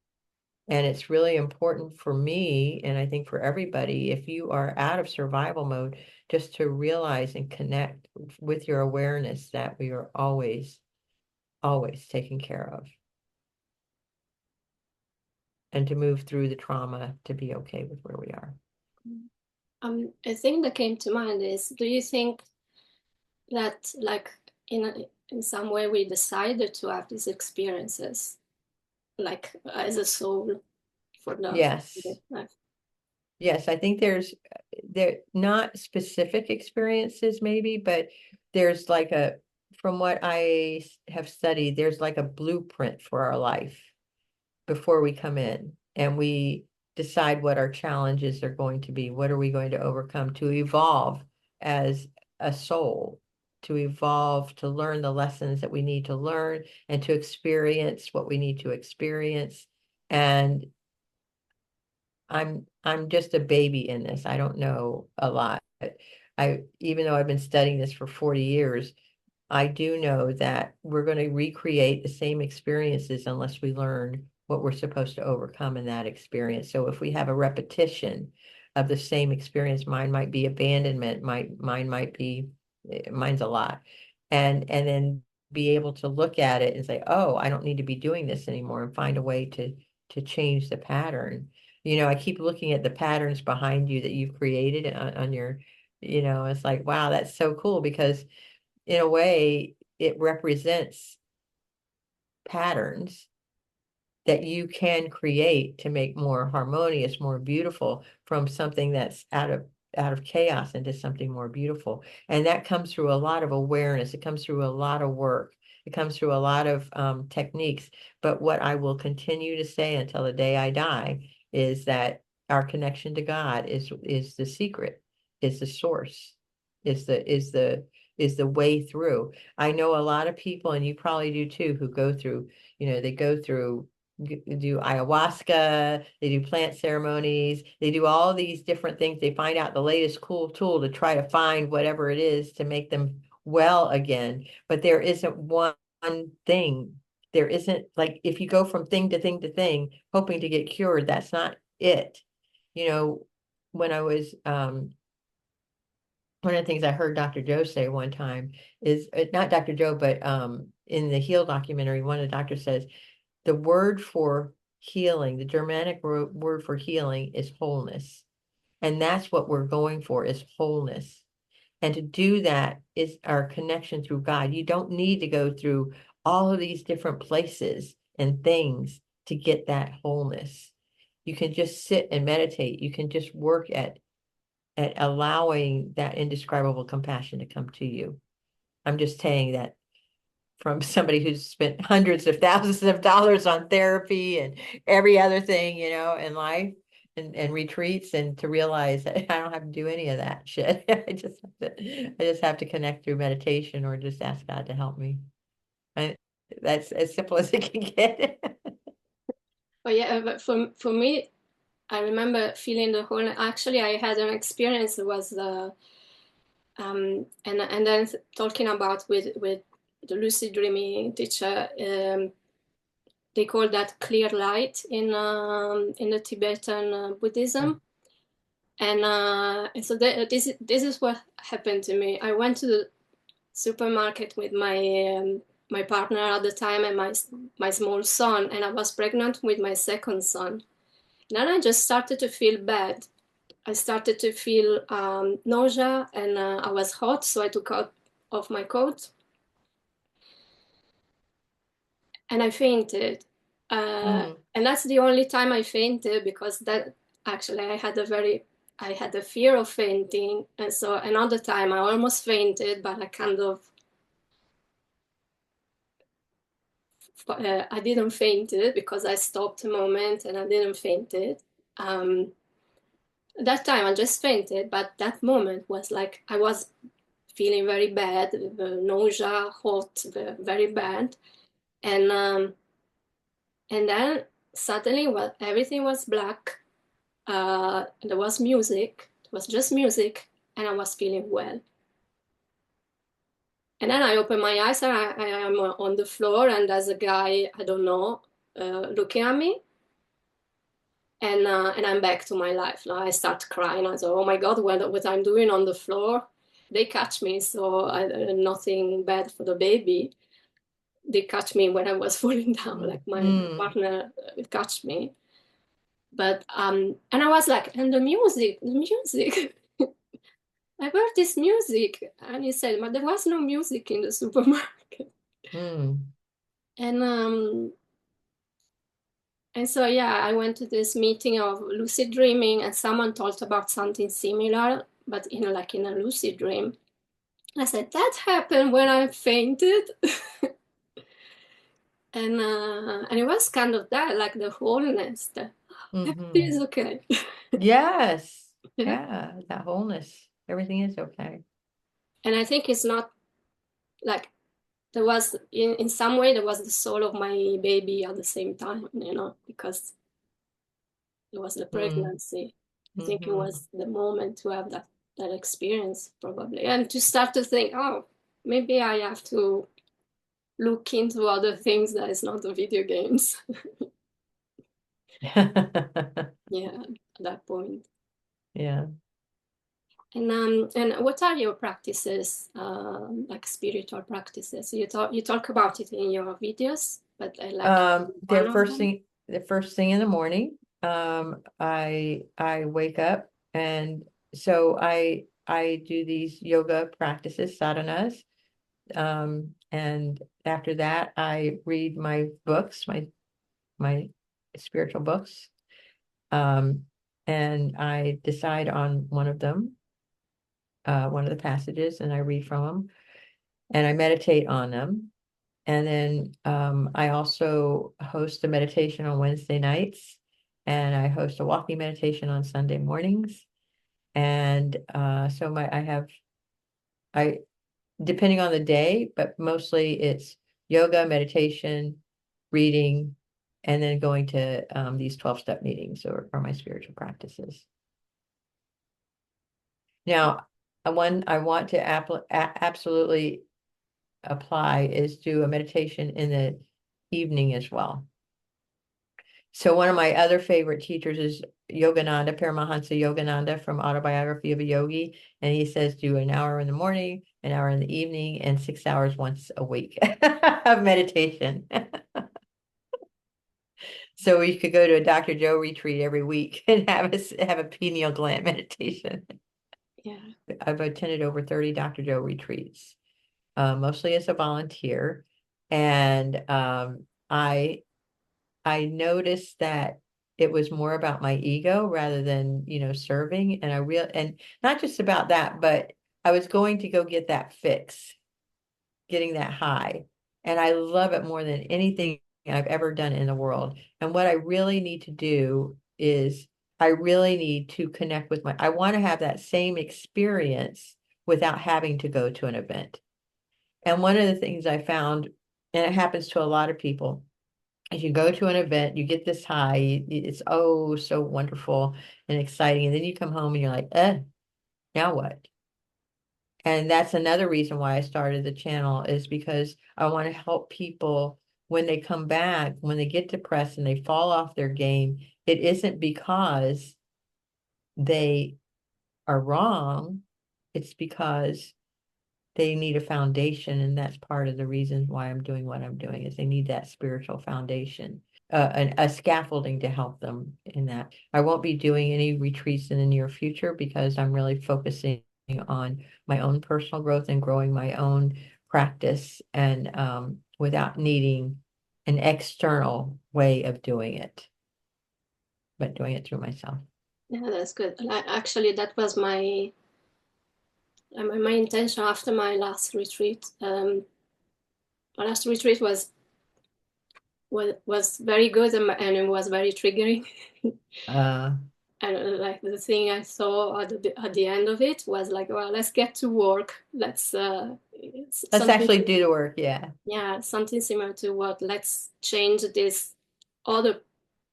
And it's really important for me, and I think for everybody, if you are out of survival mode, just to realize and connect with your awareness that we are always, always taken care of, and to move through the trauma to be okay with where we are. A thing that came to mind is, do you think that in some way we decided to have these experiences, like as a soul for Yes. the life? Yes, I think there not specific experiences maybe, but there's from what I have studied, there's like a blueprint for our life before we come in, and we decide what our challenges are going to be. What are we going to overcome to evolve as a soul, to evolve, to learn the lessons that we need to learn, and to experience what we need to experience. And I'm just a baby in this. I don't know a lot. Even though I've been studying this for 40 years, I do know that we're going to recreate the same experiences unless we learn what we're supposed to overcome in that experience. So if we have a repetition of the same experience, mine might be abandonment, mine's a lot. and then be able to look at it and say, oh, I don't need to be doing this anymore, and find a way to change the pattern. I keep looking at the patterns behind you that you've created on your, it's like, wow, that's so cool, because in a way it represents patterns that you can create to make more harmonious, more beautiful, from something that's out of chaos into something more beautiful. And that comes through a lot of awareness. It comes through a lot of work. It comes through a lot of techniques. But what I will continue to say until the day I die is that our connection to God is the secret, is the source, is the way through. I know a lot of people, and you probably do too, who go through, they go through do ayahuasca, they do plant ceremonies, they do all these different things. They find out the latest cool tool to try to find whatever it is to make them well again. But there isn't one thing. There isn't, like, if you go from thing to thing to thing, hoping to get cured, that's not it. You know, when I was one of the things I heard Dr. Joe say one time is, not Dr. Joe, but in the Heal documentary, one of the doctors says, the word for healing, the Germanic word for healing is wholeness. And that's what we're going for, is wholeness. And to do that is our connection through God. You don't need to go through all of these different places and things to get that wholeness. You can just sit and meditate. You can just work at allowing that indescribable compassion to come to you. I'm just saying that from somebody who's spent hundreds of thousands of dollars on therapy and every other thing, in life, and retreats, and to realize that I don't have to do any of that shit. I just have to connect through meditation, or just ask God to help me. And that's as simple as it can get. But yeah, but for me, I remember feeling the whole. Actually, I had an experience. It was and then talking about with the lucid dreaming teacher. They call that clear light in the Tibetan Buddhism. And so this is what happened to me. I went to the supermarket with my partner at the time and my small son, and I was pregnant with my second son. Then I just started to feel bad. I started to feel nausea, and I was hot, so I took out off my coat and I fainted. Mm, And that's the only time I fainted, because that actually I had a fear of fainting, and so another time I almost fainted, but I kind of I didn't faint it because I stopped a moment and I didn't faint it. That time I just fainted, but that moment was like I was feeling very bad, nausea, hot, very bad, and um, and then suddenly, everything was black. There was music. It was just music, and I was feeling well. And then I open my eyes, and I am on the floor, and there's a guy I don't know looking at me, and I'm back to my life. Now I start crying. I say, "Oh my God, what I'm doing on the floor?" They catch me, so nothing bad for the baby. They catch me when I was falling down, like my mm, partner catch me. But and I was like, and the music. I heard this music, and he said, but there was no music in the supermarket. mm. And and so yeah, I went to this meeting of lucid dreaming, and someone talked about something similar, but in a lucid dream. I said that happened when I fainted, and it was kind of that, like the wholeness, everything Hmm. is okay. Yes. Yeah. Yeah, that wholeness. Everything is okay. And I think it's not like there was in some way there was the soul of my baby at the same time, because it was the Mm, pregnancy. I think it hmm. was the moment to have that experience, probably, and to start to think, oh, maybe I have to look into other things that is not the video games. Yeah, at that point. Yeah. And what are your practices, like spiritual practices? You talk about it in your videos, but I like one of them. The first thing in the morning, I wake up, and so I do these yoga practices, sadhanas. And after that, I read my books, my spiritual books. Um, and I decide on one of them, one of the passages, and I read from them, and I meditate on them. And then I also host a meditation on Wednesday nights, and I host a walking meditation on Sunday mornings. And so I depending on the day, but mostly it's yoga, meditation, reading, and then going to these 12-step meetings or my spiritual practices. Now, one I want to absolutely apply is do a meditation in the evening as well. So one of my other favorite teachers is Yogananda, Paramahansa Yogananda from Autobiography of a Yogi. And he says do an hour in the morning, an hour in the evening, and 6 hours once a week of meditation. So we could go to a Dr. Joe retreat every week and have a pineal gland meditation. Yeah. I've attended over 30 Dr. Joe retreats, mostly as a volunteer. And I noticed that it was more about my ego rather than, serving. And not just about that, but I was going to go get that fix, getting that high. And I love it more than anything I've ever done in the world. And what I really need to do is I really need to connect with I want to have that same experience without having to go to an event. And one of the things I found, and it happens to a lot of people, as you go to an event, you get this high, it's oh so wonderful and exciting. And then you come home and you're like, now what? And that's another reason why I started the channel, is because I want to help people when they come back, when they get depressed and they fall off their game. It isn't because they are wrong, it's because they need a foundation. And that's part of the reason why I'm doing what I'm doing, is they need that spiritual foundation, a scaffolding to help them in that. I won't be doing any retreats in the near future because I'm really focusing on my own personal growth and growing my own practice, and without needing an external way of doing it, but doing it through myself. Yeah, that's good. Actually, that was my intention after my last retreat. My last retreat was very good, and it was very triggering. Uh, And like the thing I saw at the end of it was like, well, let's get to work. It's let's something, actually do the work. Yeah. yeah, something similar to what, let's change this other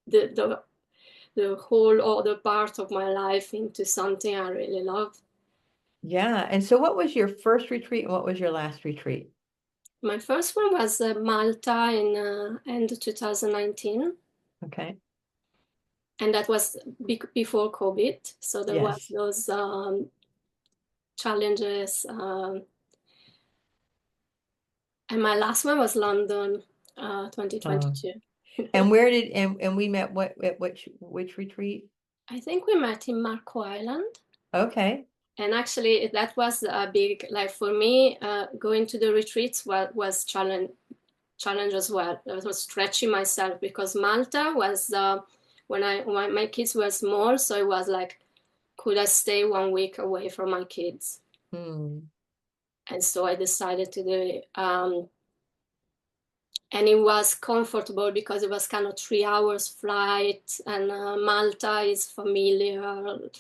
the the whole other part of my life into something I really love. Yeah. And so what was your first retreat and what was your last retreat? My first one was Malta in end 2019, Okay. and that was before COVID. So there was Yes. those challenges. And my last one was London, Oh. 2022. And where did and we met what at which retreat? I think we met in Marco Island. Okay. And actually, that was a big, like for me, going to the retreats was challenge as well. I was stretching myself because Malta was when my kids were small, so it was like, could I stay 1 week away from my kids? Hmm. And so I decided to do it. And it was comfortable because it was kind of 3 hours flight, and Malta is familiar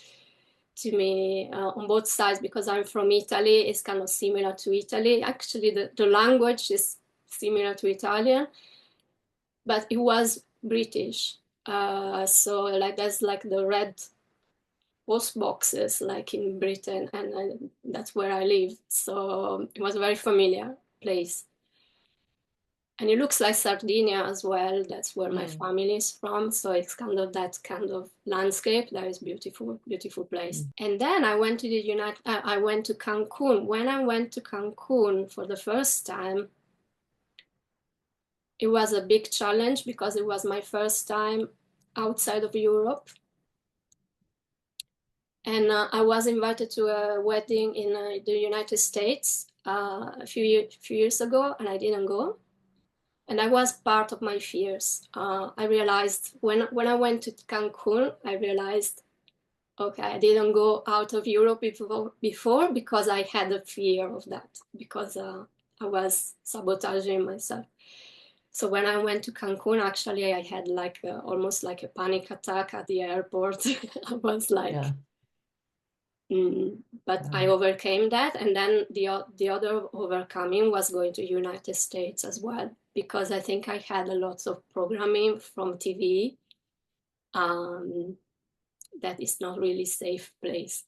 to me on both sides because I'm from Italy. It's kind of similar to Italy. Actually, the language is similar to Italian, but it was British. So like there's like the red post boxes like in Britain, and that's where I live. So it was a very familiar place. And it looks like Sardinia as well. That's where my Mm. family is from. So it's kind of that kind of landscape. That is beautiful, beautiful place. Mm. And then I went to I went to Cancun. When I went to Cancun for the first time, it was a big challenge because it was my first time outside of Europe. And I was invited to a wedding in the United States a few years ago, and I didn't go. And that was part of my fears. I realized when I went to Cancun, I realized, okay, I didn't go out of Europe before because I had a fear of that, because I was sabotaging myself. So when I went to Cancun, actually, I had like almost like a panic attack at the airport. I was like, Yeah. but I overcame that. And then the other overcoming was going to United States as well, because I think I had a lot of programming from TV that is not really safe place.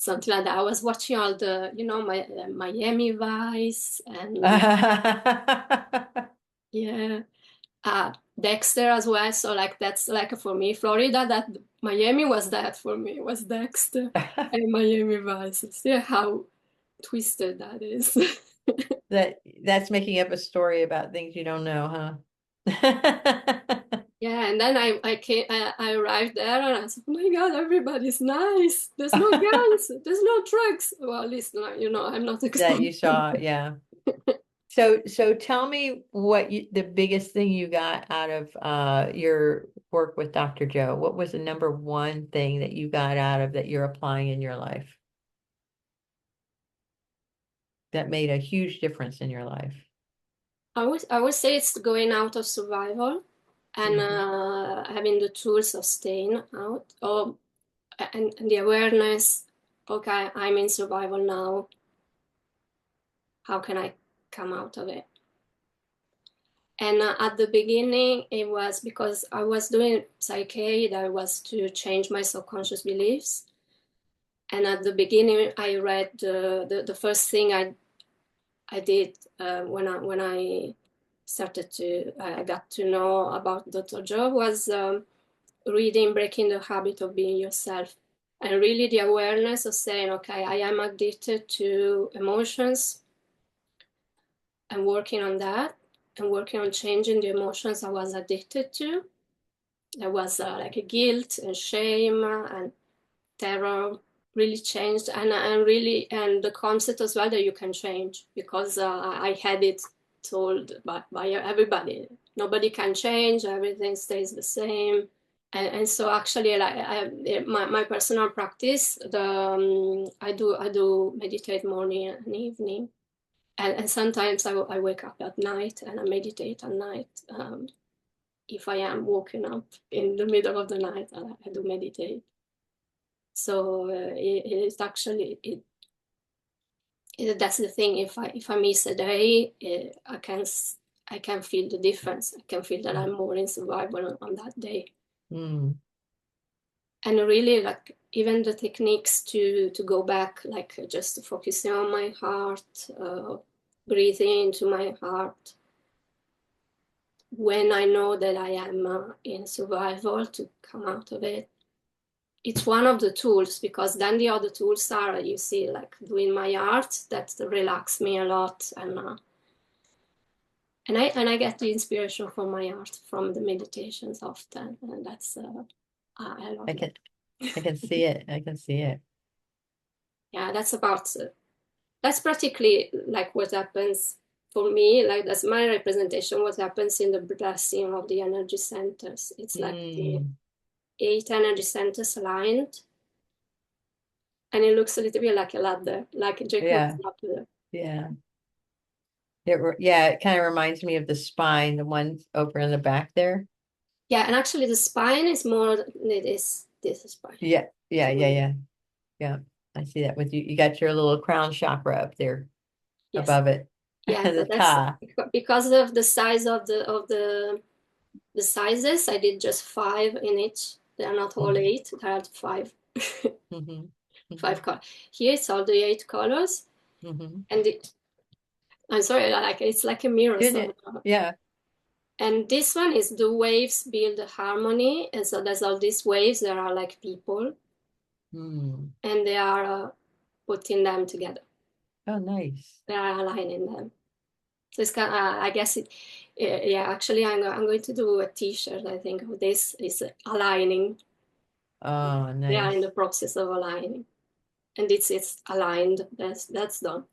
Something like that. I was watching all the, my Miami Vice and yeah, Dexter as well. So like that's like for me, Florida, that Miami was that for me, was Dexter and Miami Vice. See how twisted that is. That's making up a story about things you don't know, huh? Yeah, and then I arrived there and I said, oh my God, everybody's nice. There's no guns, there's no drugs. Well, at least, I'm not That you exposed to saw, yeah. So tell me what the biggest thing you got out of your work with Dr. Joe. What was the number one thing that you got out of that you're applying in your life that made a huge difference in your life? I would say it's going out of survival and Mhm. having the tools of staying out, and the awareness. Okay, I'm in survival now. How can I come out of it? And at the beginning, it was because I was doing psyche, that was to change my subconscious beliefs. And at the beginning, I read the first thing I did when I started to I got to know about Dr. Joe was reading Breaking the Habit of Being Yourself, and really the awareness of saying, okay, I am addicted to emotions, and working on that, and working on changing the emotions I was addicted to. There was like a guilt and shame and terror really changed, and really, and the concept as well that you can change, because I had it told by everybody, nobody can change, everything stays the same. And so actually, like my personal practice, I do meditate morning and evening, and sometimes I wake up at night and I meditate at night. If I am waking up in the middle of the night, I do meditate. So it's actually that's the thing. If I miss a day, I can feel the difference. I can feel that I'm more in survival on that day. Mm. And really, like even the techniques to go back, like just focusing on my heart, breathing into my heart. When I know that I am in survival, to come out of it, it's one of the tools, because then the other tools are, you see, like doing my art, that relax me a lot, and I get the inspiration from my art from the meditations often, and that's I love I that. can I can see it. I can see it. Yeah, that's practically like what happens for me. Like that's my representation. What happens in the blessing of the energy centers? It's like the Mm. 8 energy centers aligned, and it looks a little bit like a ladder, like a Jacob's Yeah. ladder. Yeah. It kind of reminds me of the spine, the one over in the back there. Yeah, and actually the spine is more this spine. Yeah. Yeah. Yeah. So Yeah. Yeah. I see that with you. You got your little crown chakra up there yes, above it. yeah. So The that's ta. because of the size of the sizes. I did just 5 in each. They are not all Hmm. 8. There are 5. Hmm. Hmm. 5 colors. Here it's all the 8 colors, Hmm. and I'm sorry, like it's like a mirror. Isn't So, it? Yeah. and this one is the waves build harmony, and so there's all these waves that are like people, Hmm. and they are putting them together. Oh, nice. They are aligning them. So it's kind of, I guess yeah, actually I'm going to do a t-shirt, I think, of this is aligning. Oh, They are in the nice. process of aligning. And it's aligned, that's done.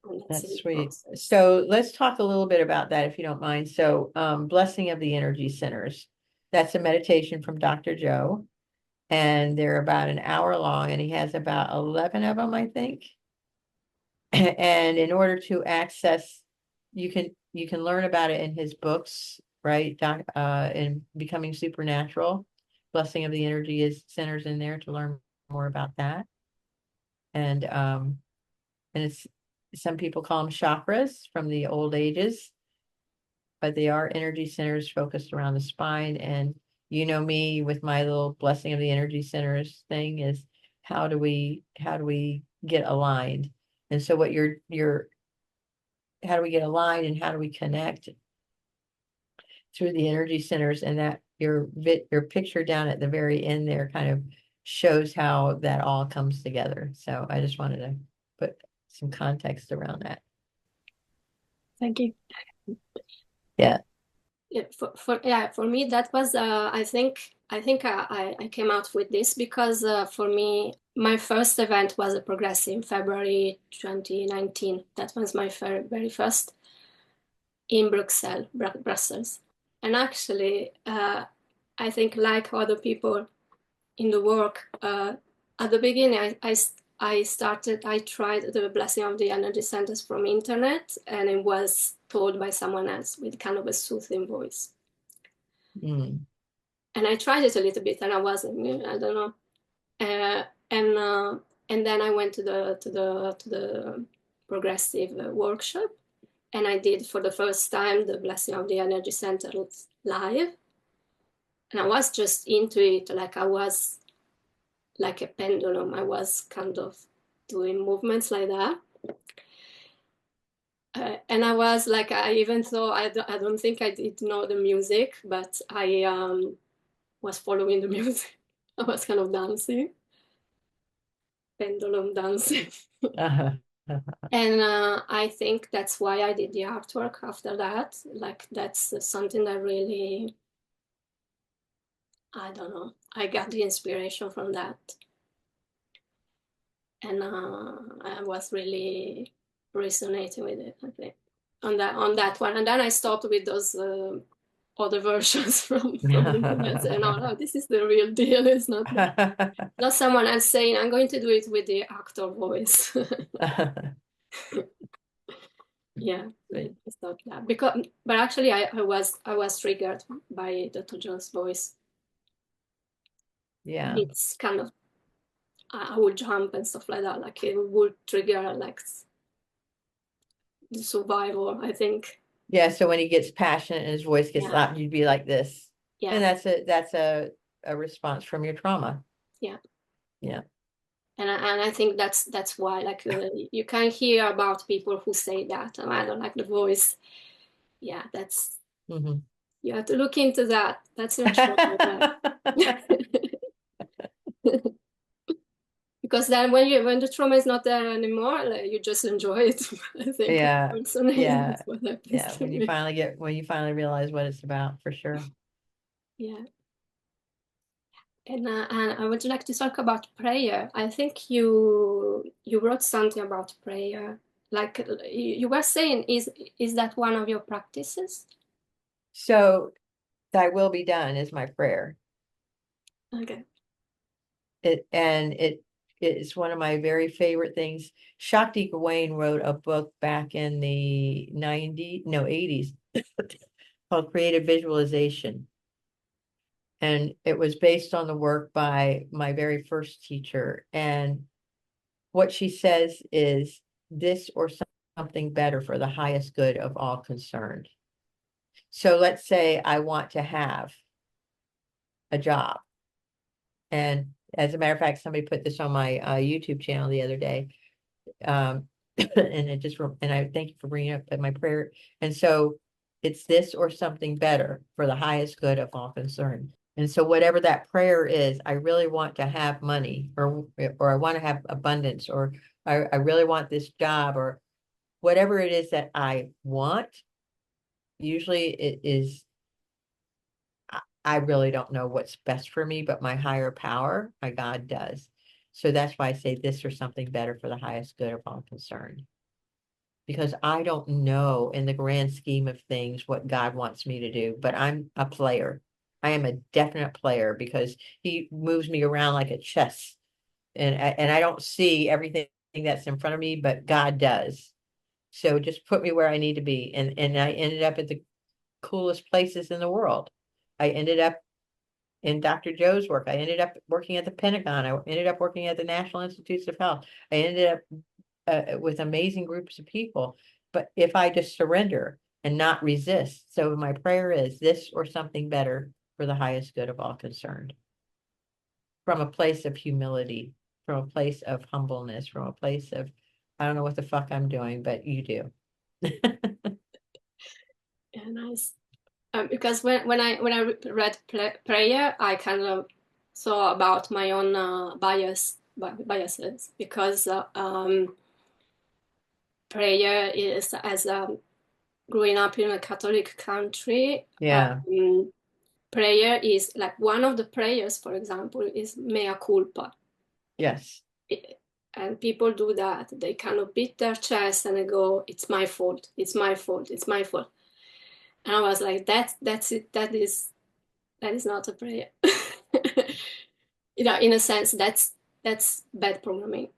And that's in That's the sweet. process. So let's talk a little bit about that, if you don't mind. So, blessing of the energy centers. That's a meditation from Dr. Joe, and they're about an hour long, and he has about 11 of them, I think. And in order to access, you can learn about it in his books, right? In Becoming Supernatural. Blessing of the energy is centers in there to learn more about that. And it's, some people call them chakras from the old ages, but they are energy centers focused around the spine. And you know me with my little blessing of the energy centers thing is, how do we get aligned? And so what your how do we get aligned and how do we connect through the energy centers? And that your picture down at the very end there kind of shows how that all comes together. So I just wanted to put some context around that. Thank you. Yeah. Yeah, for me that was I think I came out with this because for me my first event was a progressive February 2019. That was my very first in Brussels. And actually, I think like other people in the work, at the beginning, I tried the blessing of the energy centers from internet, and it was told by someone else with kind of a soothing voice. Mm. And I tried it a little bit, and I wasn't, I don't know. Uh, and uh, and then I went to the progressive workshop, and I did for the first time the blessing of the energy centers live, and I was just into it, like I was like a pendulum. I was kind of doing movements like that. And I was like, I even though I don't think I did know the music, but I was following the music. I was kind of dancing, pendulum dancing. Uh-huh. And I think that's why I did the artwork after that. Like, that's something that really, I don't know, I got the inspiration from that. And I was really resonating with it, I think, on that one. And then I stopped with those other versions from the internet, and oh, this is the real deal. It's not someone else saying I'm going to do it with the actor voice. Yeah, But it's not that because, but actually, I was triggered by Dr. Joe's voice. yeah. It's kind of I would jump and stuff like that. Like it would trigger like the survival, I think. Yeah. So when he gets passionate and his voice gets Yeah, loud, you'd be like this. yeah, And that's a response from your trauma. yeah. Yeah. And I think that's why like you can hear about people who say that I don't like the voice. Yeah, that's Hmm. you have to look into that. That's your trauma. Because then when the trauma is not there anymore, like, you just enjoy it. I think Yeah. personally Yeah. that's what happens Yeah. to me. When you finally realize what it's about, for sure. Yeah. And I would like to talk about prayer. I think you wrote something about prayer. Like you were saying, is that one of your practices? So thy will be done is my prayer. Okay. It is one of my very favorite things. Shakti Gawain wrote a book back in the 90s, no, 80s called Creative Visualization. And it was based on the work by my very first teacher. And what she says is this or something better for the highest good of all concerned. So let's say I want to have a job. And as a matter of fact, somebody put this on my YouTube channel the other day. And and I thank you for bringing up my prayer. And so it's this or something better for the highest good of all concerned. And so whatever that prayer is, I really want to have money, or I want to have abundance, or I really want this job, or whatever it is that I want. Usually it is, I really don't know what's best for me, but my higher power, my God does. So that's why I say this or something better for the highest good of all concerned. Because I don't know in the grand scheme of things what God wants me to do, but I'm a player. I am a definite player because he moves me around like a chess, and I don't see everything that's in front of me, but God does. So just put me where I need to be. And I ended up at the coolest places in the world. I ended up in Dr. Joe's work. I ended up working at the Pentagon. I ended up working at the National Institutes of Health. I ended up with amazing groups of people. But if I just surrender and not resist, so my prayer is this or something better for the highest good of all concerned. From a place of humility, from a place of humbleness, from a place of, I don't know what the fuck I'm doing, but you do. Yeah, nice. Because when I read prayer, I kind of saw about my own biases, because prayer is, as growing up in a Catholic country, Yeah. prayer is like, one of the prayers, for example, is mea culpa. Yes. And people do that. They kind of beat their chest and they go, "It's my fault. It's my fault. It's my fault." And I was like, That's it. That is not a prayer." In a sense, that's bad programming.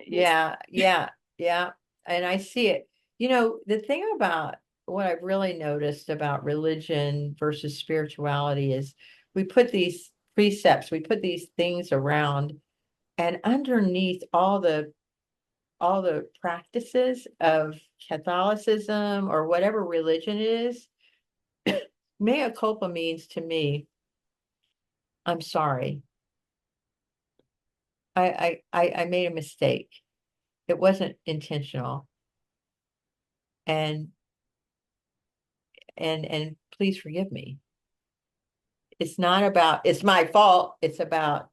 Yeah, yeah, yeah. And I see it. The thing about what I've really noticed about religion versus spirituality is we put these precepts, we put these things around, and underneath all the practices of Catholicism or whatever religion it is, mea culpa means to me, I'm sorry. I made a mistake. It wasn't intentional. And and please forgive me. It's not about it's my fault. It's about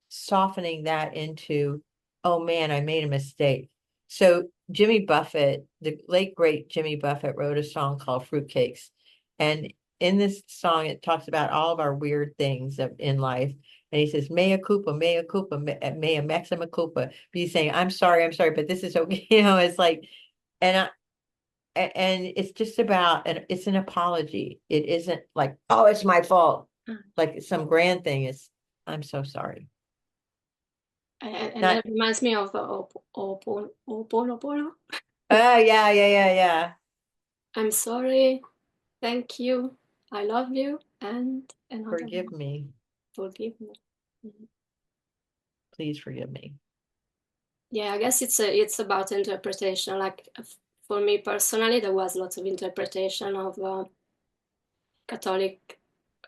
softening that into, oh man, I made a mistake. So Jimmy Buffett, the late great Jimmy Buffett, wrote a song called Fruitcakes. And in this song, it talks about all of our weird things in life. And he says, mea culpa, mea maxima culpa. He's saying, I'm sorry, but this is okay. It's like, and and it's just about, and it's an apology. It isn't like, oh, it's my fault, like some grand thing. It's, I'm so sorry. And Not, that reminds me of Oponopono. oh yeah, yeah, yeah, yeah. I'm sorry. Thank you. I love you. And another Forgive one. me. Forgive me. Mhm. Please forgive me. Yeah, I guess it's about interpretation. Like, for me personally, there was lots of interpretation of Catholic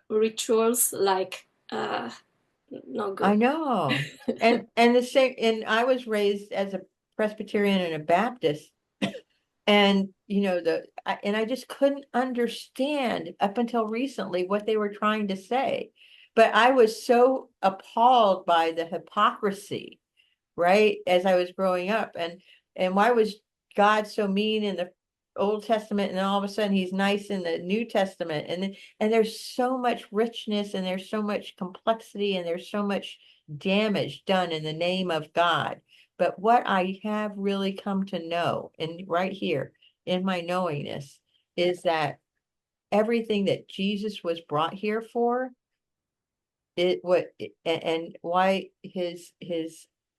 rituals, like, not I good. know. And the same, and I was raised as a Presbyterian and a Baptist. And and I just couldn't understand up until recently what they were trying to say. But I was so appalled by the hypocrisy, right, as I was growing up. And why was God so mean in the Old Testament, and then all of a sudden he's nice in the New Testament? And there's so much richness, and there's so much complexity, and there's so much damage done in the name of God. But what I have really come to know, and right here in my knowingness, is that everything that Jesus was brought here for, and why his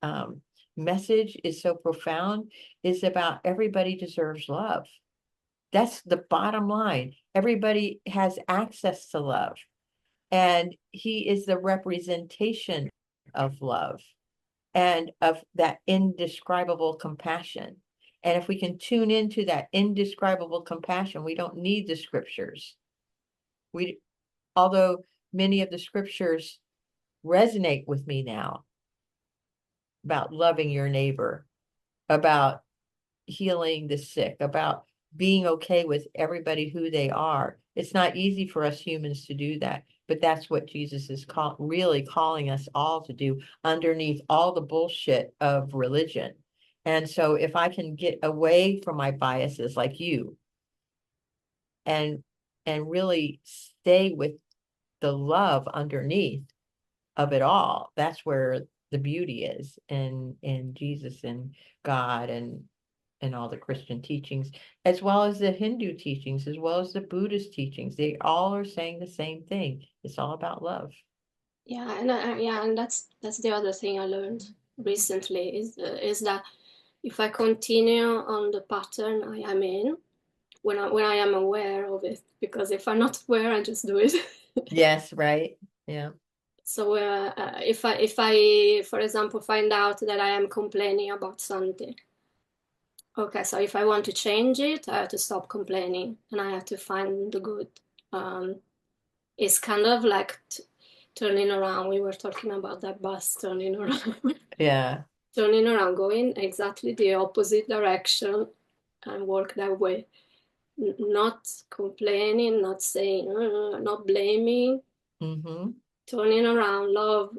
um message is so profound, is about everybody deserves love. That's the bottom line. Everybody has access to love, and he is the representation of love and of that indescribable compassion. And if we can tune into that indescribable compassion, we don't need the scriptures. We Although many of the scriptures resonate with me now about loving your neighbor. about healing the sick, about being okay with everybody who they are. It's not easy for us humans to do that, but that's what Jesus is really calling us all to do underneath all the bullshit of religion. And so if I can get away from my biases like you and really stay with the love underneath of it all, that's where the beauty is in Jesus and God and all the Christian teachings, as well as the Hindu teachings, as well as the Buddhist teachings. They all are saying the same thing. It's all about love. Yeah, and yeah, and that's the other thing I learned recently is that if I continue on the pattern I am in, when I am aware of it, because if I'm not aware, I just do it. Yes, right. Yeah. So if I, for example, find out that I am complaining about something, okay, so if I want to change it, I have to stop complaining and I have to find the good. Um, it's kind of like turning around. We were talking about that bus turning around, Yeah. turning around, going exactly the opposite direction and work that way. Not complaining, not saying, not blaming, Mm-hmm. turning around, love.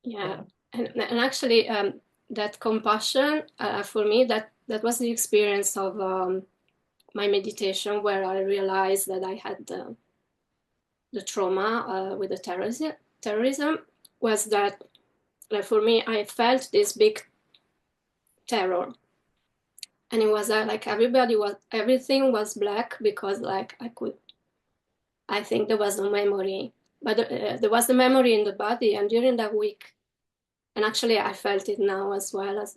Yeah, Yeah. and actually, that compassion for me, that was the experience of my meditation, where I realized that I had the trauma with the terrorism was that, like, for me, I felt this big terror, and it was like everything was black, because like I think there was no memory, but there was the memory in the body, and during that week, and actually I felt it now as well, as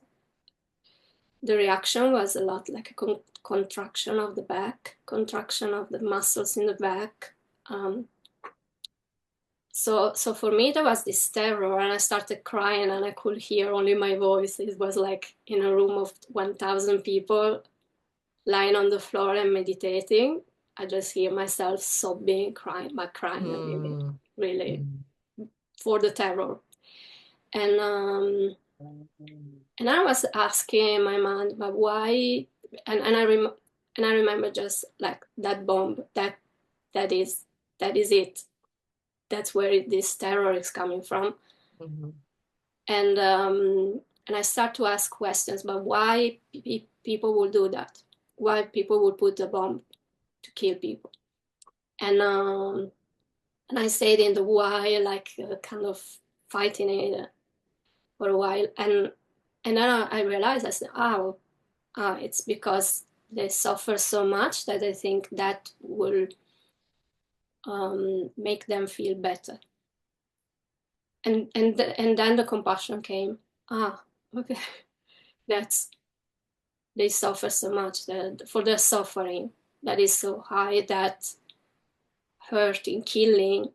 the reaction was a lot like a contraction of the back, contraction of the muscles in the back. So for me, there was this terror, and I started crying, and I could hear only my voice. It was like in a room of 1,000 people, lying on the floor and meditating. I just hear myself sobbing, crying, but crying really, Mm. really Mm. for the terror. And and I was asking my mind, but why? And I remember just like that bomb, that is that is it. That's where this terror is coming from. Mm-hmm. And and I start to ask questions, but why people will do that? Why people will put a bomb to kill people? And I stayed in the why, like kind of fighting it for a while, and then I realized, I said, oh, it's because they suffer so much that I think that will make them feel better. And then the compassion came. Ah, okay, that's they suffer so much that for their suffering that is so high, that hurting, killing.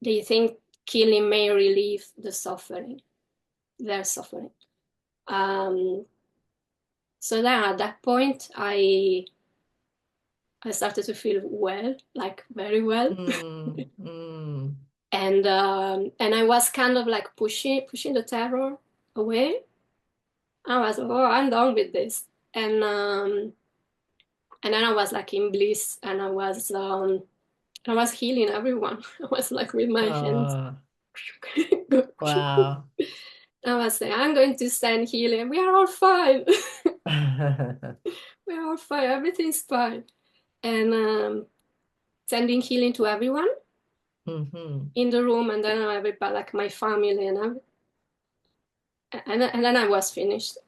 They think killing may relieve the suffering, their suffering. Um, so then at that point, I started to feel well, like very well. Mm. Mm. And I was kind of like pushing the terror away. I was, oh, I'm done with this. And then I was like in bliss, and I was healing everyone. I was like with my hands. Oh, wow. I was saying, I'm going to send healing. We are all fine. We are all fine. Everything's fine. And sending healing to everyone Mm-hmm. in the room, and then everybody, like my family, and then I was finished.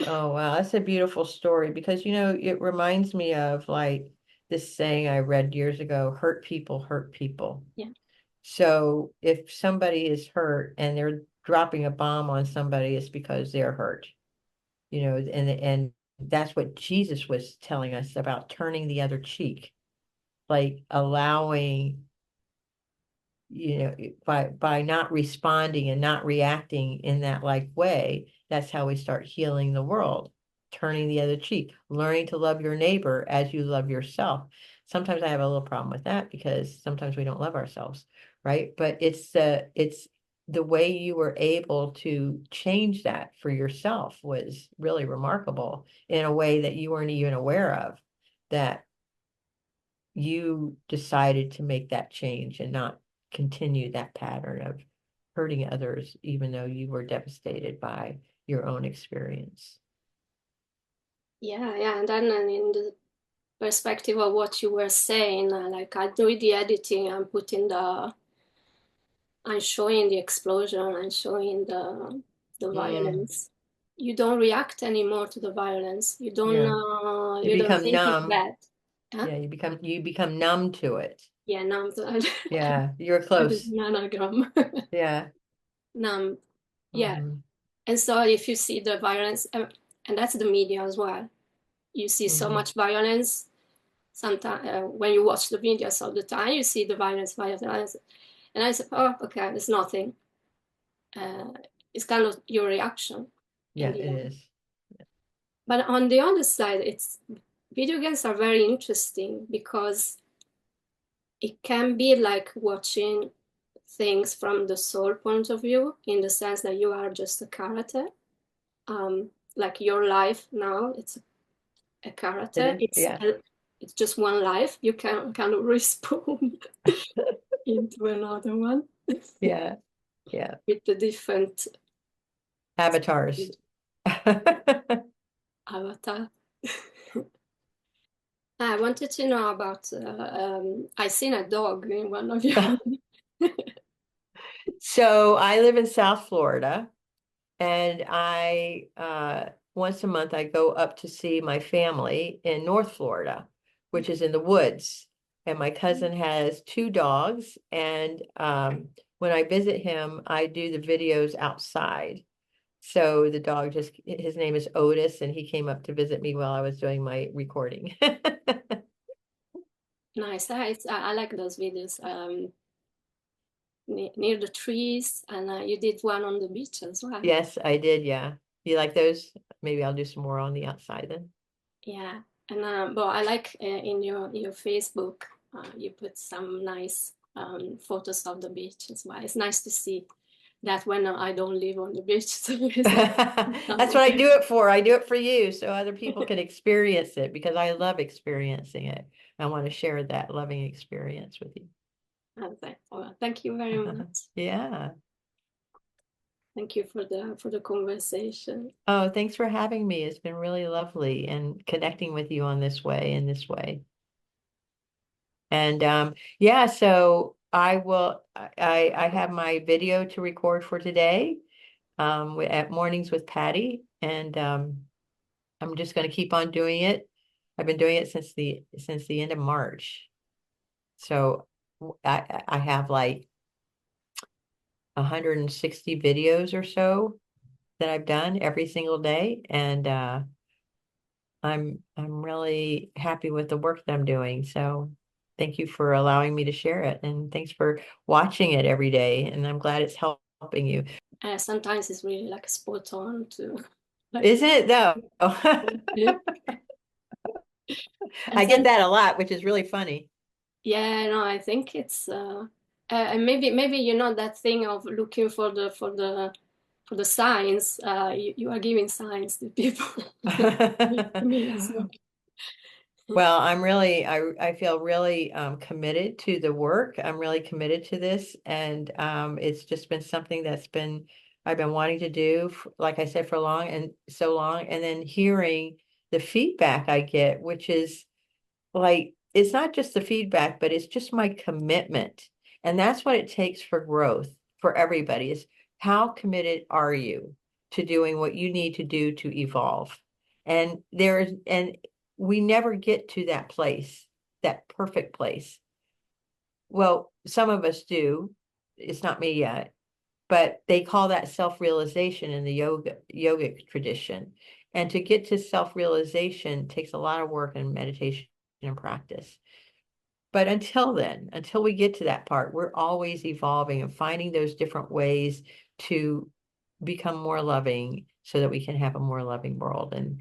Oh, wow. That's a beautiful story because, it reminds me of like this saying I read years ago, hurt people hurt people. Yeah. So if somebody is hurt and they're dropping a bomb on somebody, it's because they're hurt, and that's what Jesus was telling us about turning the other cheek, like allowing by not responding and not reacting in that like way. That's how we start healing the world, turning the other cheek, learning to love your neighbor as you love yourself. Sometimes I have a little problem with that because sometimes we don't love ourselves, right? But it's the way you were able to change that for yourself was really remarkable in a way that you weren't even aware of, that you decided to make that change and not continue that pattern of hurting others, even though you were devastated by your own experience. Yeah, and then in the perspective of what you were saying, like I do the editing, I'm showing the explosion, I'm showing the Mm, violence. You don't react anymore to the violence. yeah. You You don't become think it's numb. bad. Huh? Yeah, you become numb to it. Yeah, numb. Yeah, you're close. Nanogram. Yeah. Numb. Yeah. Hmm. And so if you see the violence, and that's the media as well. You see so Hmm. much violence. Sometimes when you watch the videos all the time, you see the violence, violence, violence. And I said, oh, okay, it's nothing. Uh, it's kind of your reaction in Yeah, the it end. is. But on the other side, it's video games are very interesting because it can be like watching things from the soul point of view, in the sense that you are just a character. Like your life now, it's a It character. is. Yeah. It's just one life. You can kind of respawn into another one Yeah. Yeah. with the different Avatars. avatar. I wanted to know about. I seen a dog in one of your. So I live in South Florida, and I once a month I go up to see my family in North Florida, which is in the woods. And my cousin has two dogs, and when I visit him, I do the videos outside. So the dog just, his name is Otis, and he came up to visit me while I was doing my recording. Nice. I like those videos. Near the trees, and you did one on the beach as well. Yes, I did. Yeah. You like those? Maybe I'll do some more on the outside then. Yeah, and but I like in your Facebook, you put some nice photos of the beach as well. It's nice to see that when I don't live on the beach, so it's That's what I do it for. I do it for you so other people can experience it because I love experiencing it. I want to share that loving experience with you. Okay. Well, thank you very much. Yeah. Thank you for the conversation. Oh, thanks for having me. It's been really lovely and connecting with you on this way, in this way. And yeah, so I have my video to record for today at Mornings with Patty, and I'm just going to keep on doing it. I've been doing it since the end of March. So I have like 160 videos or so that I've done every single day, and I'm really happy with the work that I'm doing. So thank you for allowing me to share it, and thanks for watching it every day. And I'm glad it's helping you. Sometimes it's really like spot on to like Isn't it though? yeah. And I get some that a lot, which is really funny. yeah, no, I think it's and maybe you know that thing of looking for the signs. You are giving signs to people. Me as well. Well, I feel really committed to the work. I'm really committed to this. And it's just been something I've been wanting to do, like I said, for long and so long. And then hearing the feedback I get, which is like, it's not just the feedback, but it's just my commitment. And that's what it takes for growth for everybody is how committed are you to doing what you need to do to evolve? And we never get to that place, that perfect place. Well, some of us do. It's not me yet, but they call that self-realization in the yogic tradition. And to get to self-realization takes a lot of work and meditation and practice. But until then, until we get to that part, we're always evolving and finding those different ways to become more loving so that we can have a more loving world. And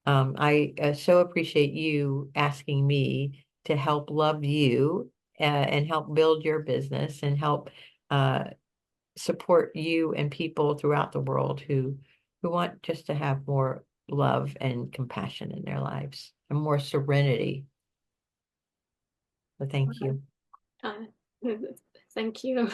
I so appreciate you asking me to help love you and help build your business and help uh, support you and people throughout the world who want just to have more love and compassion in their lives and more serenity. So thank you. Uh, thank you.